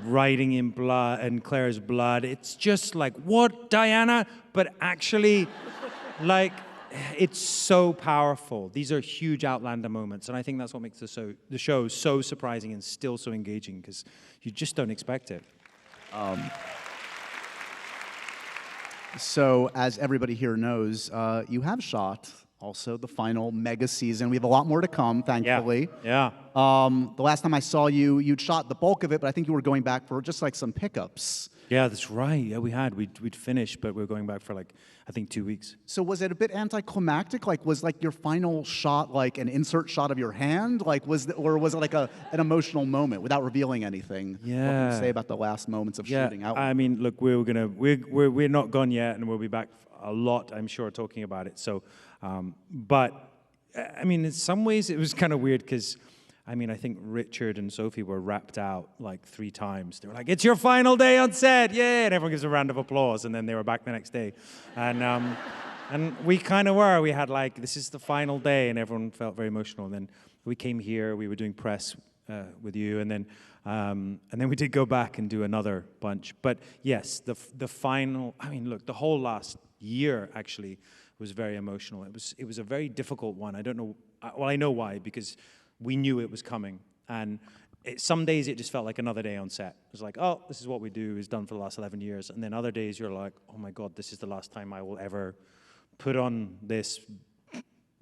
Writing in blood and Claire's blood. It's just like, what, Diana? But actually, like, it's so powerful. These are huge Outlander moments, and I think that's what makes the show so surprising and still so engaging, because you just don't expect it. So, as everybody here knows, you have shot also the final mega season. We have a lot more to come, thankfully. Yeah. The last time I saw you, you'd shot the bulk of it, but I think you were going back for just like some pickups. Yeah, that's right. Yeah, we'd finished, but we were going back for like, I think 2 weeks. So was it a bit anticlimactic? Like, was like your final shot like an insert shot of your hand? Like, or was it like an emotional moment without revealing anything? Yeah. What can you say about the last moments of shooting out? I mean, look, we're not gone yet, and we'll be back a lot, I'm sure, talking about it. So, but I mean, in some ways, it was kind of weird because, I mean, I think Richard and Sophie were wrapped out like 3 times. They were like, "It's your final day on set, yeah!" And everyone gives a round of applause, and then they were back the next day, and we kind of were. We had like, this is the final day, and everyone felt very emotional. And then we came here. We were doing press with you, and then we did go back and do another bunch. But yes, the final. I mean, look, the whole last year actually was very emotional. It was a very difficult one. I don't know. Well, I know why, because we knew it was coming, and some days it just felt like another day on set. It was like, oh, this is what we do. It's done for the last 11 years. And then other days you're like, oh my God, this is the last time I will ever put on this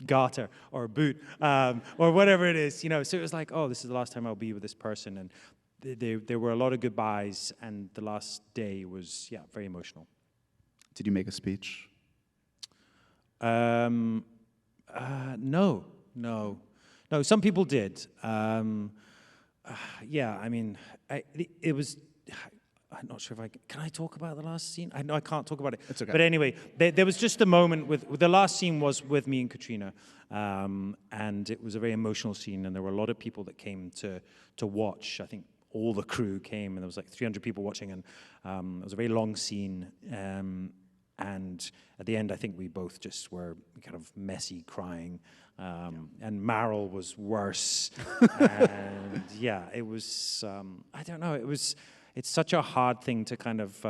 garter or boot or whatever it is, So it was like, oh, this is the last time I'll be with this person. And there were a lot of goodbyes, and the last day was, very emotional. Did you make a speech? No, some people did. I mean, it was. I'm not sure if can I talk about the last scene? I know I can't talk about it. It's okay. But anyway, there was just a moment with the last scene was with me and Katrina, and it was a very emotional scene, and there were a lot of people that came to watch. I think all the crew came, and there was like 300 people watching, and it was a very long scene. And at the end, I think we both just were kind of messy crying. And Meryl was worse. And yeah, it was, I don't know, it's such a hard thing to kind of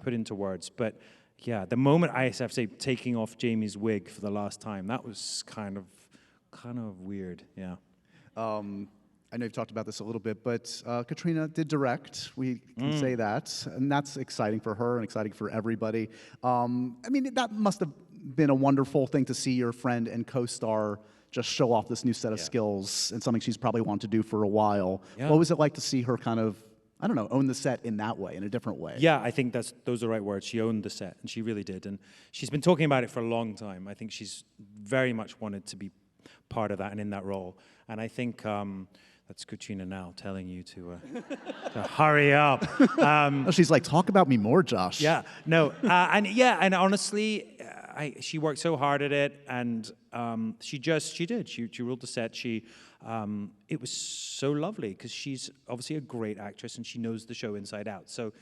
put into words. But yeah, the moment I have to say taking off Jamie's wig for the last time, that was kind of weird, yeah. I know you've talked about this a little bit, but Katrina did direct. We can say that, and that's exciting for her and exciting for everybody. I mean, that must have been a wonderful thing to see your friend and co-star just show off this new set of skills and something she's probably wanted to do for a while. Yeah. What was it like to see her kind of, I don't know, own the set in that way, in a different way? Yeah, I think those are the right words. She owned the set, and she really did. And she's been talking about it for a long time. I think she's very much wanted to be part of that and in that role. And I think that's Katrina now telling you to hurry up. She's like, talk about me more, Josh. Yeah, no, and honestly, she worked so hard at it, and she ruled the set. It was so lovely because she's obviously a great actress and she knows the show inside out. So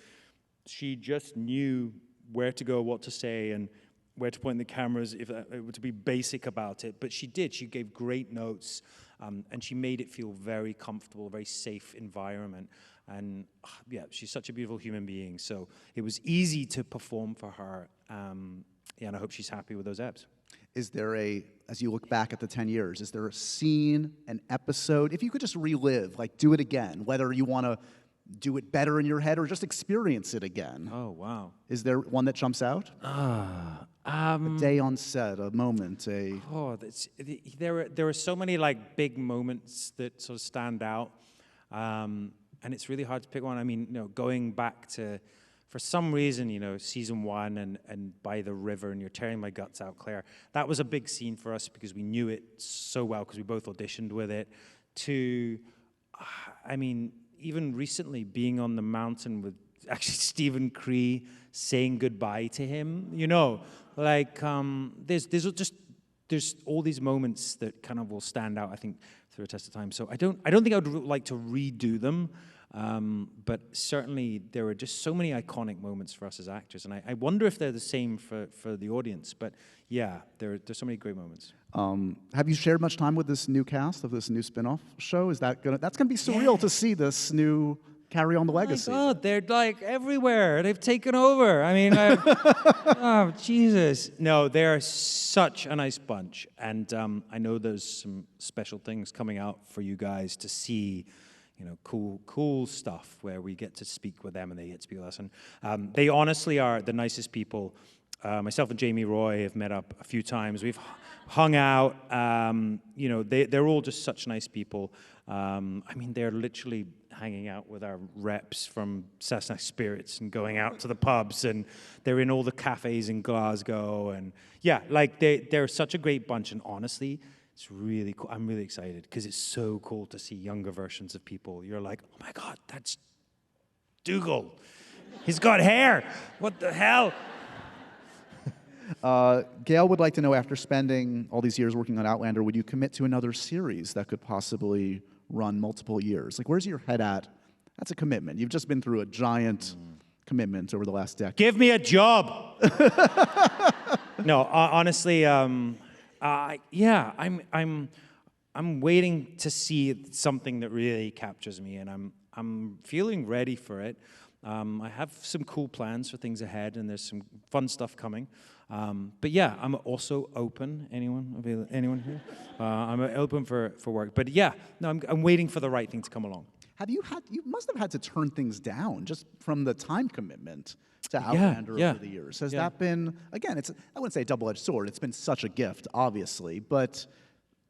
she just knew where to go, what to say, and where to point the cameras, to be basic about it. But she did. She gave great notes, and she made it feel very comfortable, very safe environment. And yeah, she's such a beautiful human being. So it was easy to perform for her. And I hope she's happy with those abs. Is there as you look back at the 10 years, is there a scene, an episode, if you could just relive, like do it again, whether you want to do it better in your head or just experience it again? Oh, wow. Is there one that jumps out? A day on set, a moment, there are so many like big moments that sort of stand out, and it's really hard to pick one. I mean, going back to, for some reason, season 1 and by the river and you're tearing my guts out, Claire. That was a big scene for us because we knew it so well because we both auditioned with it. I mean, even recently being on the mountain with actually Stephen Cree saying goodbye to him, there's all these moments that kind of will stand out, I think, through a test of time. So I don't think I would like to redo them. But certainly there are just so many iconic moments for us as actors, and I wonder if they're the same for the audience. But yeah, there's so many great moments. Have you shared much time with this new cast of this new spin-off show? That's gonna be surreal to see this new carry on the legacy? Oh my God, they're like everywhere. They've taken over. I mean, oh Jesus! No, they're such a nice bunch, and I know there's some special things coming out for you guys to see. Cool stuff where we get to speak with them and they get to speak with us. And they honestly are the nicest people. Myself and Jamie Roy have met up a few times. We've hung out. They're all just such nice people. I mean, they're literally hanging out with our reps from Cessna Spirits and going out to the pubs, and they're in all the cafes in Glasgow. And yeah, like they're such a great bunch. And honestly, it's really cool. I'm really excited because it's so cool to see younger versions of people. You're like, oh my God, that's Dougal. He's got hair. What the hell? Gail would like to know, after spending all these years working on Outlander, would you commit to another series that could possibly run multiple years? Like, where's your head at? That's a commitment. You've just been through a giant commitment over the last decade. Give me a job. No, honestly, yeah, I'm waiting to see something that really captures me, and I'm feeling ready for it. I have some cool plans for things ahead, and there's some fun stuff coming. But yeah, I'm also open. Anyone here? I'm open for work. But yeah, no, I'm waiting for the right thing to come along. You must have had to turn things down just from the time commitment to Outlander over the years. Has that been, again, I wouldn't say a double-edged sword. It's been such a gift, obviously, but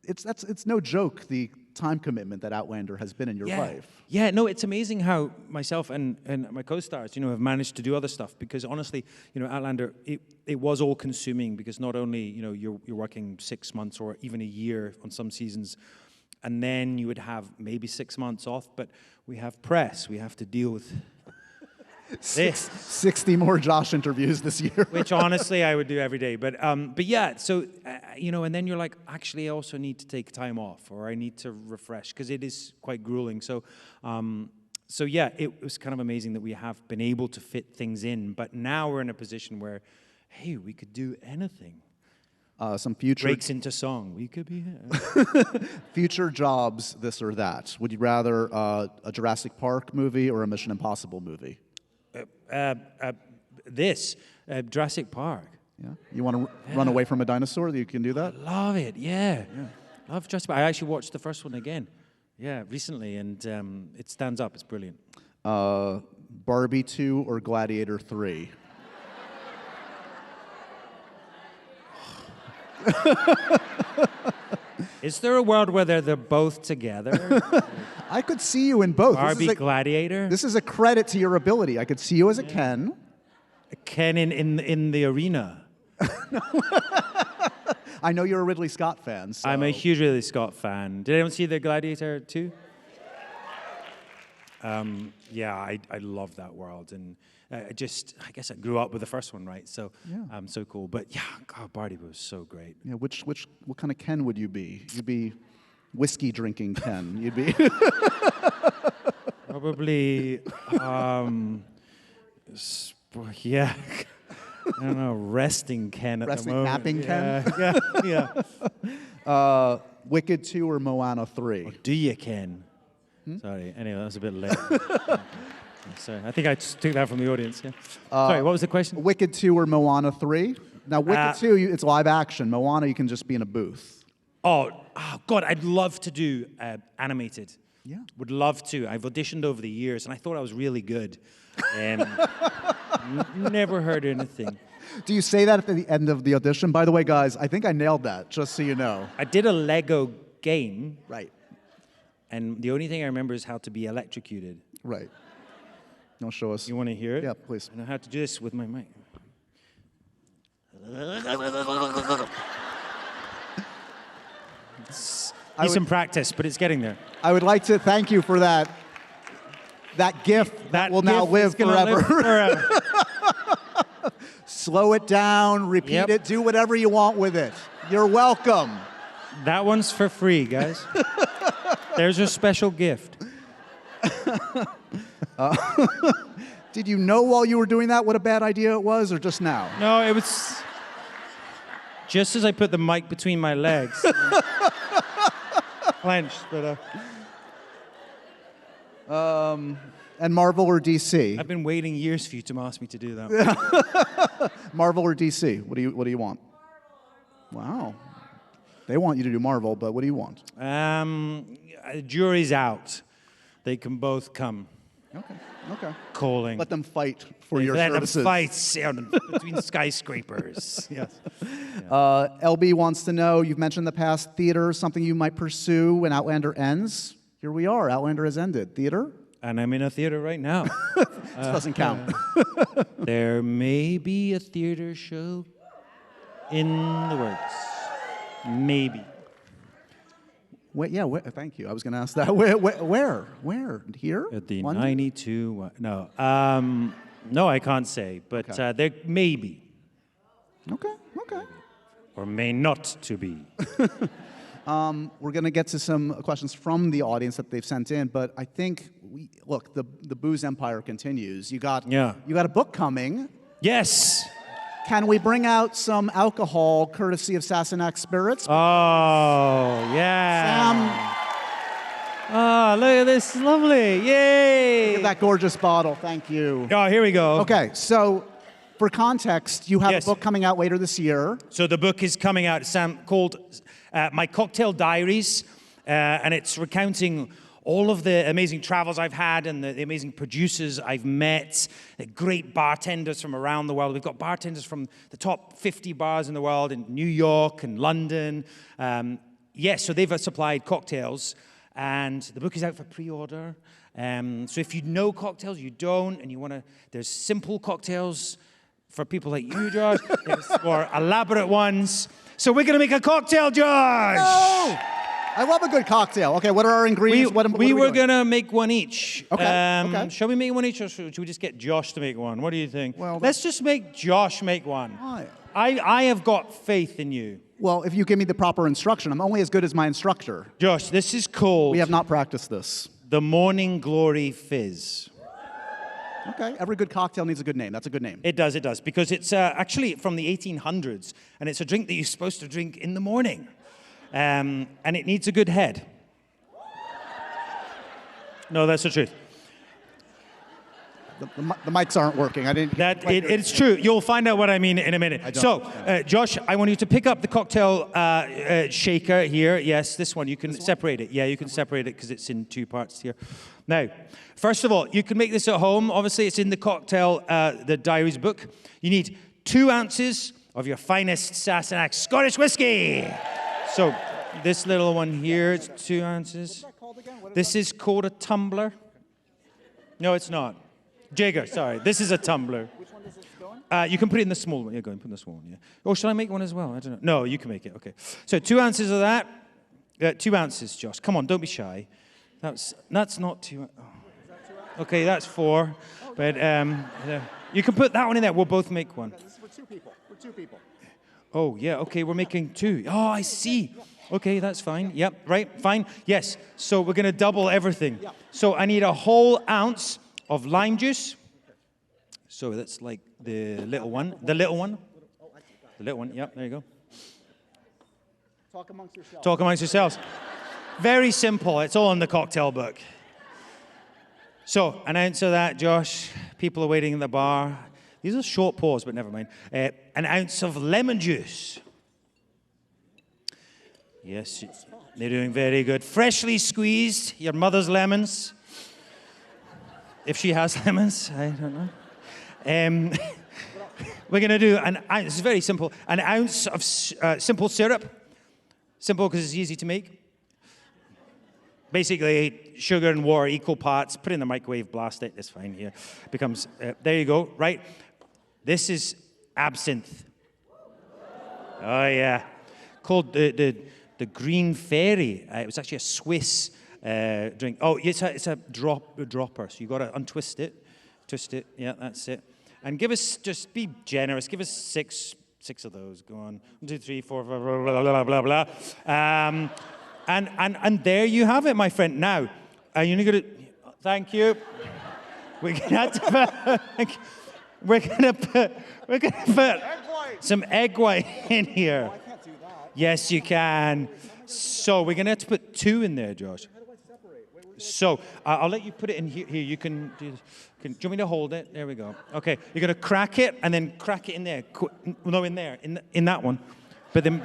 it's no joke, the time commitment that Outlander has been in your life. Yeah, no, it's amazing how myself and my co-stars, have managed to do other stuff, because honestly, Outlander, it was all consuming, because not only, you're working 6 months or even a year on some seasons, and then you would have maybe 6 months off, but we have press, we have to deal with 60 more Josh interviews this year. Which honestly I would do every day. But yeah, so, and then you're like, actually I also need to take time off, or I need to refresh, because it is quite grueling. So yeah, it was kind of amazing that we have been able to fit things in. But now we're in a position where, hey, we could do anything. Some future Breaks into song. We could be here. future jobs, this or that. Would you rather a Jurassic Park movie or a Mission Impossible movie? Jurassic Park. Yeah. You want to run away from a dinosaur? You can do that. Love it. Yeah. Love Jurassic Park. I actually watched the first one again. Yeah, recently, and it stands up. It's brilliant. Barbie 2 or Gladiator 3? Is there a world where they're both together? I could see you in both. Barbie Gladiator? This is a credit to your ability. I could see you as a Ken. A Ken in the arena. I know you're a Ridley Scott fan. So. I'm a huge Ridley Scott fan. Did anyone see the Gladiator 2? Yeah, I love that world, and I guess I grew up with the first one, right? So, so cool. But yeah, God, Barbie was so great. Yeah, what kind of Ken would you be? You'd be whiskey drinking Ken. You'd be probably, yeah. I don't know, resting Ken at the moment. Napping Ken? Yeah. Wicked 2 or Moana 3? Or do you, Ken? Sorry, anyway, that was a bit late. Sorry, I think I just took that from the audience, yeah. Sorry, what was the question? Wicked 2 or Moana 3? Now, Wicked 2, it's live action. Moana, you can just be in a booth. Oh, God, I'd love to do animated. Yeah. Would love to. I've auditioned over the years, and I thought I was really good. Never heard anything. Do you say that at the end of the audition? By the way, guys, I think I nailed that, just so you know. I did a Lego game. Right. And the only thing I remember is how to be electrocuted. Right. Don't show us. You want to hear it? Yeah, please. I know how to do this with my mic. Need some practice, but it's getting there. I would like to thank you for that gift that will now live forever. Slow it down, repeat it, do whatever you want with it. You're welcome. That one's for free, guys. There's a special gift. Did you know while you were doing that what a bad idea it was, or just now? No, it was just as I put the mic between my legs. Clenched, but... And Marvel or DC? I've been waiting years for you to ask me to do that. Marvel or DC? What do you want? Wow. They want you to do Marvel, but what do you want? Jury's out. They can both come. Okay. Calling. Let them fight for your Let services. them fight between skyscrapers. Yes. LB wants to know, you've mentioned in the past theater, something you might pursue when Outlander ends. Here we are. Outlander has ended. Theater? And I'm in a theater right now. This doesn't count. There may be a theater show in the works. Maybe. Wait, yeah, thank you. I was going to ask that. Where? Here? At the London? 92. No. No, I can't say. But there may be. Okay. Or may not to be. We're going to get to some questions from the audience that they've sent in, but I think, look, the booze empire continues. You got a book coming. Yes. Can we bring out some alcohol courtesy of Sassenach Spirits? Oh, yeah. Sam. Oh, look at this. Lovely. Yay. Look at that gorgeous bottle. Thank you. Oh, here we go. Okay, so for context, you have a book coming out later this year. So the book is coming out, Sam, called My Cocktail Diaries, and it's recounting all of the amazing travels I've had and the amazing producers I've met, the great bartenders from around the world. We've got bartenders from the top 50 bars in the world in New York and London. So they've supplied cocktails, and the book is out for pre-order. So if you know cocktails, you don't, and you want to, there's simple cocktails for people like you, Josh. There's more elaborate ones. So we're going to make a cocktail, Josh! No! I love a good cocktail. Okay, what are our ingredients? We were going to make one each. Okay. Shall we make one each, or should we just get Josh to make one? What do you think? Well, let's just make Josh make one. Why? I have got faith in you. Well, if you give me the proper instruction, I'm only as good as my instructor. Josh, this is called... We have not practiced this. The Morning Glory Fizz. Okay, every good cocktail needs a good name. That's a good name. It does, because it's actually from the 1800s, and it's a drink that you're supposed to drink in the morning. And it needs a good head. No, that's the truth. The mics aren't working. I didn't. It's true. You'll find out what I mean in a minute. So, Josh, I want you to pick up the cocktail shaker here. Yes, this one. You can separate it. Yeah, you can separate it because it's in two parts here. Now, first of all, you can make this at home. Obviously, it's in the cocktail, the diaries book. You need 2 ounces of your finest Sassenach Scottish whiskey. So, this little one here, it's 2 ounces. What's that called again? This is called a tumbler. No, it's not. Jagger, sorry. This is a tumbler. Which one does it go in? You can put it in the small one. Yeah, go and put in the small one, yeah. Or should I make one as well? I don't know. No, you can make it, okay. So 2 ounces of that. 2 ounces, Josh. Come on, don't be shy. That's not 2. Oh. Okay, that's 4. But you can put that one in there. We'll both make one. This is for 2 people. For 2 people. Oh, yeah, okay, we're making 2. Oh, I see. Okay, that's fine. Yep, right, fine. Yes, so we're going to double everything. Yeah. So I need a whole ounce of lime juice. So that's like the little one. The little one. The little one, yep, there you go. Talk amongst yourselves. Talk amongst yourselves. Very simple. It's all in the cocktail book. So, an ounce of that, Josh. People are waiting in the bar. These are short pours, but never mind. An ounce of lemon juice. Yes, they're doing very good. Freshly squeezed, your mother's lemons. If she has lemons, I don't know. We're going to do this is very simple, an ounce of simple syrup. Simple because it's easy to make. Basically, sugar and water, equal parts. Put it in the microwave, blast it. It's fine here. Becomes, there you go, right? This is absinthe. Oh, yeah. Called the Green Fairy. It was actually a Swiss drink. Oh, it's a dropper. So you got to untwist it. Twist it. Yeah, that's it. And give us, just be generous. Give us six of those. Go on. 1, 2, 3, 4, blah, blah, blah, blah, blah. And there you have it, my friend. Now, you're going to, thank you. We're going to put some egg white in here. I can't do that. Yes, you can. So we're going to have to put 2 in there, Josh. How do I separate? So I'll let you put it in here. Here, you can do this. Do you want me to hold it? There we go. Okay, you're going to crack it and then crack it in there. No, in there, in that one. But then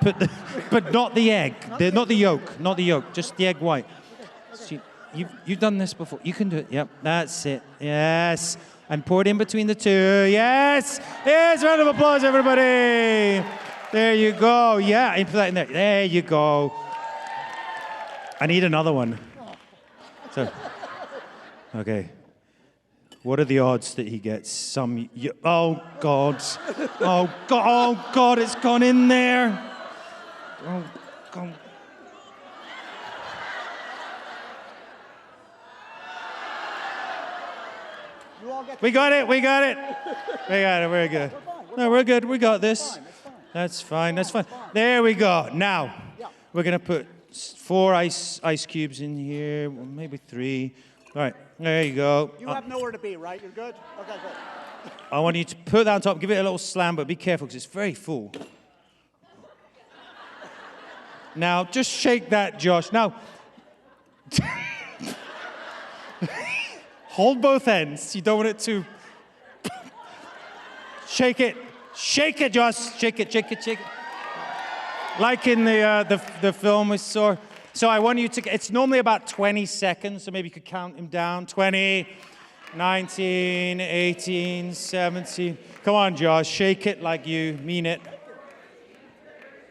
but not the egg, not the yolk, just the egg white. So you've done this before. You can do it. Yep, that's it. Yes, and pour it in between the 2. Yes, yes. Round of applause, everybody. There you go. Yeah, and put that in there. There you go. I need another one. So, okay. What are the odds that he gets some... Oh, God. Oh, God. Oh, God, it's gone in there. Oh, God. We got it. We're good. No, we're good. We got this. That's fine. There we go. Now, we're going to put 4 ice cubes in here, maybe 3. All right, there you go. You have nowhere to be, right? You're good? Okay, good. I want you to put that on top, give it a little slam, but be careful because it's very full. Now, just shake that, Josh. Now, hold both ends. You don't want it to... Shake it, Josh. Shake it. Like in the film we saw. So I want you to, it's normally about 20 seconds, so maybe you could count him down. 20, 19, 18, 17. Come on, Josh, shake it like you mean it.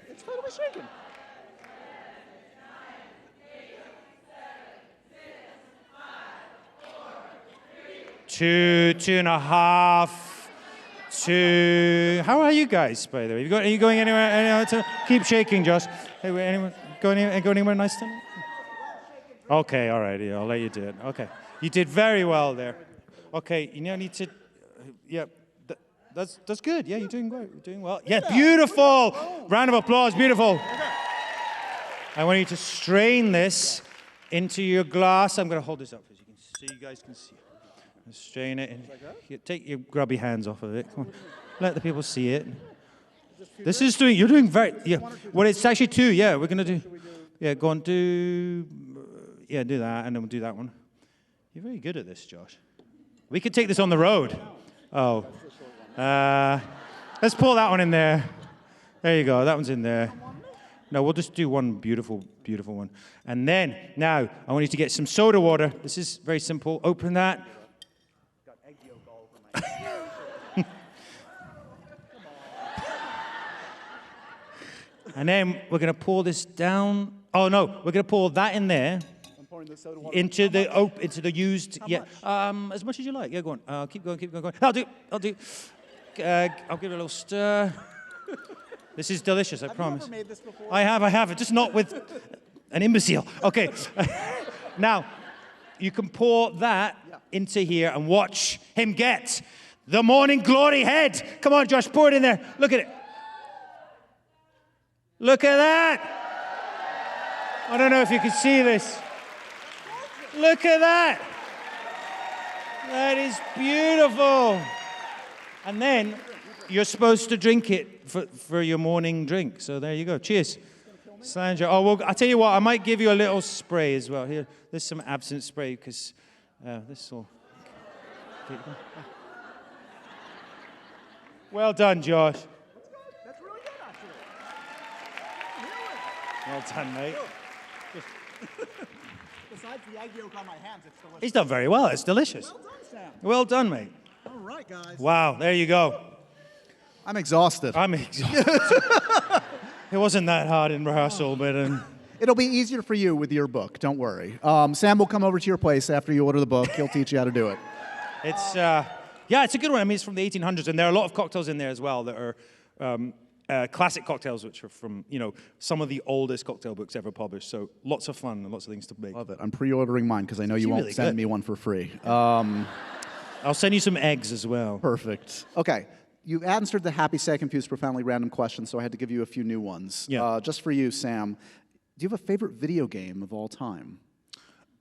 It's totally shaking. 2, 2.5, 2. How are you guys, by the way? Are you going anywhere? Keep shaking, Josh. Hey, anyone go anywhere nice tonight? Okay, all right. Yeah, I'll let you do it. Okay, you did very well there. Okay, you now need to. Yeah, that's good. Yeah, you're doing great. You're doing well. Yeah, beautiful. Round of applause. Beautiful. I want you to strain this into your glass. I'm going to hold this up so you guys can see. Strain it. Take your grubby hands off of it. Come on. Let the people see it. This is doing. You're doing very. Yeah. Well, it's actually 2. Yeah, we're gonna do. Yeah, go on. Do. Yeah, do that, and then we'll do that one. You're very good at this, Josh. We could take this on the road. Oh. Let's pull that one in there. There you go. That one's in there. No, we'll just do one beautiful, beautiful one. And then, now, I want you to get some soda water. This is very simple. Open that. And then we're going to pour this down. Oh, no, we're going to pour that in there. I'm pouring the soda water. Into the used. As much as you like. Yeah, go on. Keep going. I'll do. I'll give it a little stir. This is delicious, I promise. Have you ever made this before? I have. Just not with an imbecile. Okay. Now, you can pour that into here and watch him get the Morning Glory head. Come on, Josh, pour it in there. Look at it. Look at that. I don't know if you can see this. Look at that. That is beautiful. And then you're supposed to drink it for your morning drink. So there you go. Cheers. Slanger. Oh, well, I'll tell you what, I might give you a little spray as well. Here, there's some absinthe spray because this will... Well done, Josh. That's really good, actually. Well done, mate. Besides the egg yolk on my hands, it's delicious. He's done very well. It's delicious. Well done, Sam. Well done, mate. All right, guys. Wow, there you go. I'm exhausted. I'm exhausted. It wasn't that hard in rehearsal, but... It'll be easier for you with your book. Don't worry. Sam will come over to your place after you order the book. He'll teach you how to do it. It's, it's a good one. I mean, it's from the 1800s, and there are a lot of cocktails in there as well that are classic cocktails, which are from, some of the oldest cocktail books ever published. So lots of fun and lots of things to make. Love it. I'm pre-ordering mine because I know you won't send me one for free. I'll send you some eggs as well. Perfect. Okay. You answered the happy, sad, confused, profoundly random question, so I had to give you a few new ones. Yeah. Just for you, Sam, do you have a favorite video game of all time?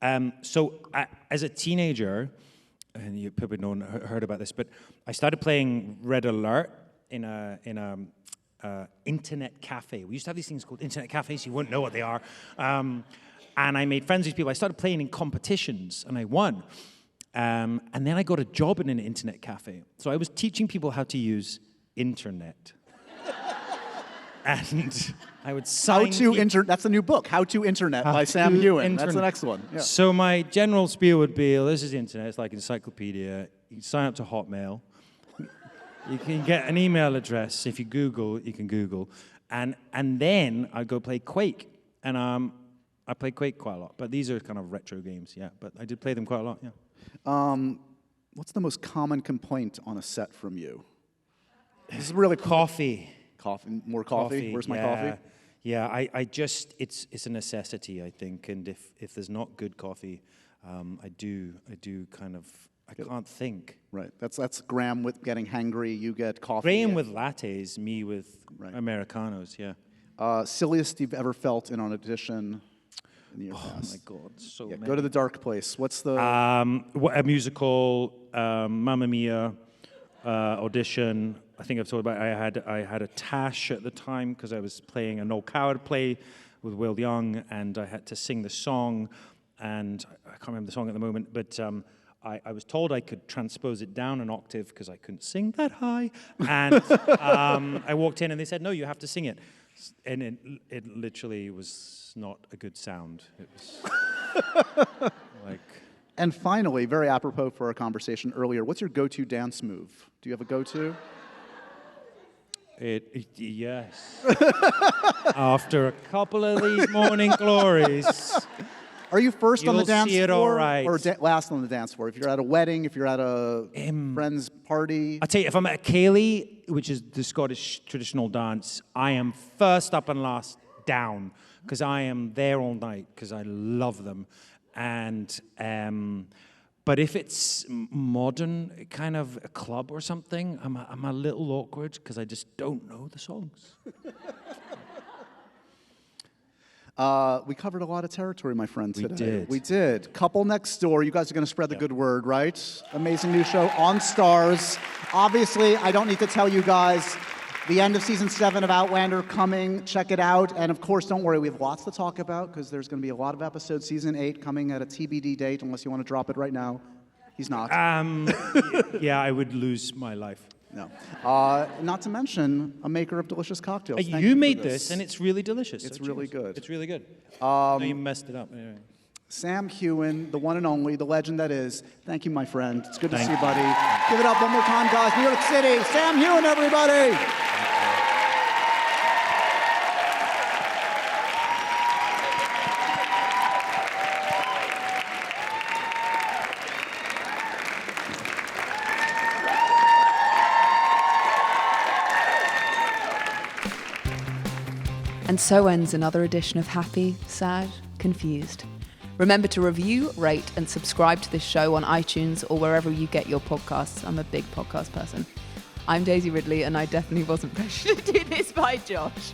As a teenager, and you probably don't heard about this, but I started playing Red Alert in a internet cafe. We used to have these things called internet cafes. You wouldn't know what they are. And I made friends with people. I started playing in competitions, and I won. And then I got a job in an internet cafe. So I was teaching people how to use internet. And I would sign... That's the new book, How to Internet by Sam Heughan. That's the next one. Yeah. So my general spiel would be, this is the internet. It's like encyclopedia. You can sign up to Hotmail. You can get an email address. If you Google, you can Google. And then I'd go play Quake. And I play Quake quite a lot. But these are kind of retro games, yeah. But I did play them quite a lot, yeah. What's the most common complaint on a set from you? This is really coffee. Coffee, more coffee. Where's my coffee? Yeah, I just it's a necessity, I think. And if there's not good coffee, I do kind of I can't think. Right. That's Graham with getting hangry. You get coffee. Graham with lattes, me with Americanos. Yeah. Silliest you've ever felt in an audition. In your past. My God, so many. Go to the dark place. What's the... a musical, Mamma Mia, audition. I think I've told about I had a tash at the time because I was playing a Noel Coward play with Will Young, and I had to sing the song, and I can't remember the song at the moment, but I was told I could transpose it down an octave because I couldn't sing that high, and I walked in and they said, no, you have to sing it. And it literally was not a good sound. It was like... And finally, very apropos for our conversation earlier, what's your go-to dance move? Do you have a go-to? Yes. After a couple of these morning glories... Are you first on the dance floor or last on the dance floor? If you're at a wedding, if you're at a friend's party? I'll tell you, if I'm at a Cayley, which is the Scottish traditional dance, I am first up and last down because I am there all night because I love them. And but if it's modern, kind of a club or something, I'm a little awkward because I just don't know the songs. We covered a lot of territory, my friend, today. did. We did. Couple Next Door. You guys are going to spread the good word, right? Amazing new show on Stars. Obviously, I don't need to tell you guys, the end of season 7 of Outlander coming. Check it out. And of course, don't worry, we have lots to talk about because there's going to be a lot of episodes. Season 8 coming at a TBD date, unless you want to drop it right now. He's not. Yeah, I would lose my life. No. Not to mention a maker of delicious cocktails. Thank You for made this, and it's really delicious. It's so really cheers. good. It's really good. No, you messed it up. Anyway. Sam Heughan, the one and only, the legend that is. Thank you, my friend. It's good to Thank see you, you. buddy. Give it up one more time, guys. New York City. Sam Heughan, everybody. And so ends another edition of Happy, Sad, Confused. Remember to review, rate, and subscribe to this show on iTunes or wherever you get your podcasts. I'm a big podcast person. I'm Daisy Ridley, and I definitely wasn't pressured to do this by Josh.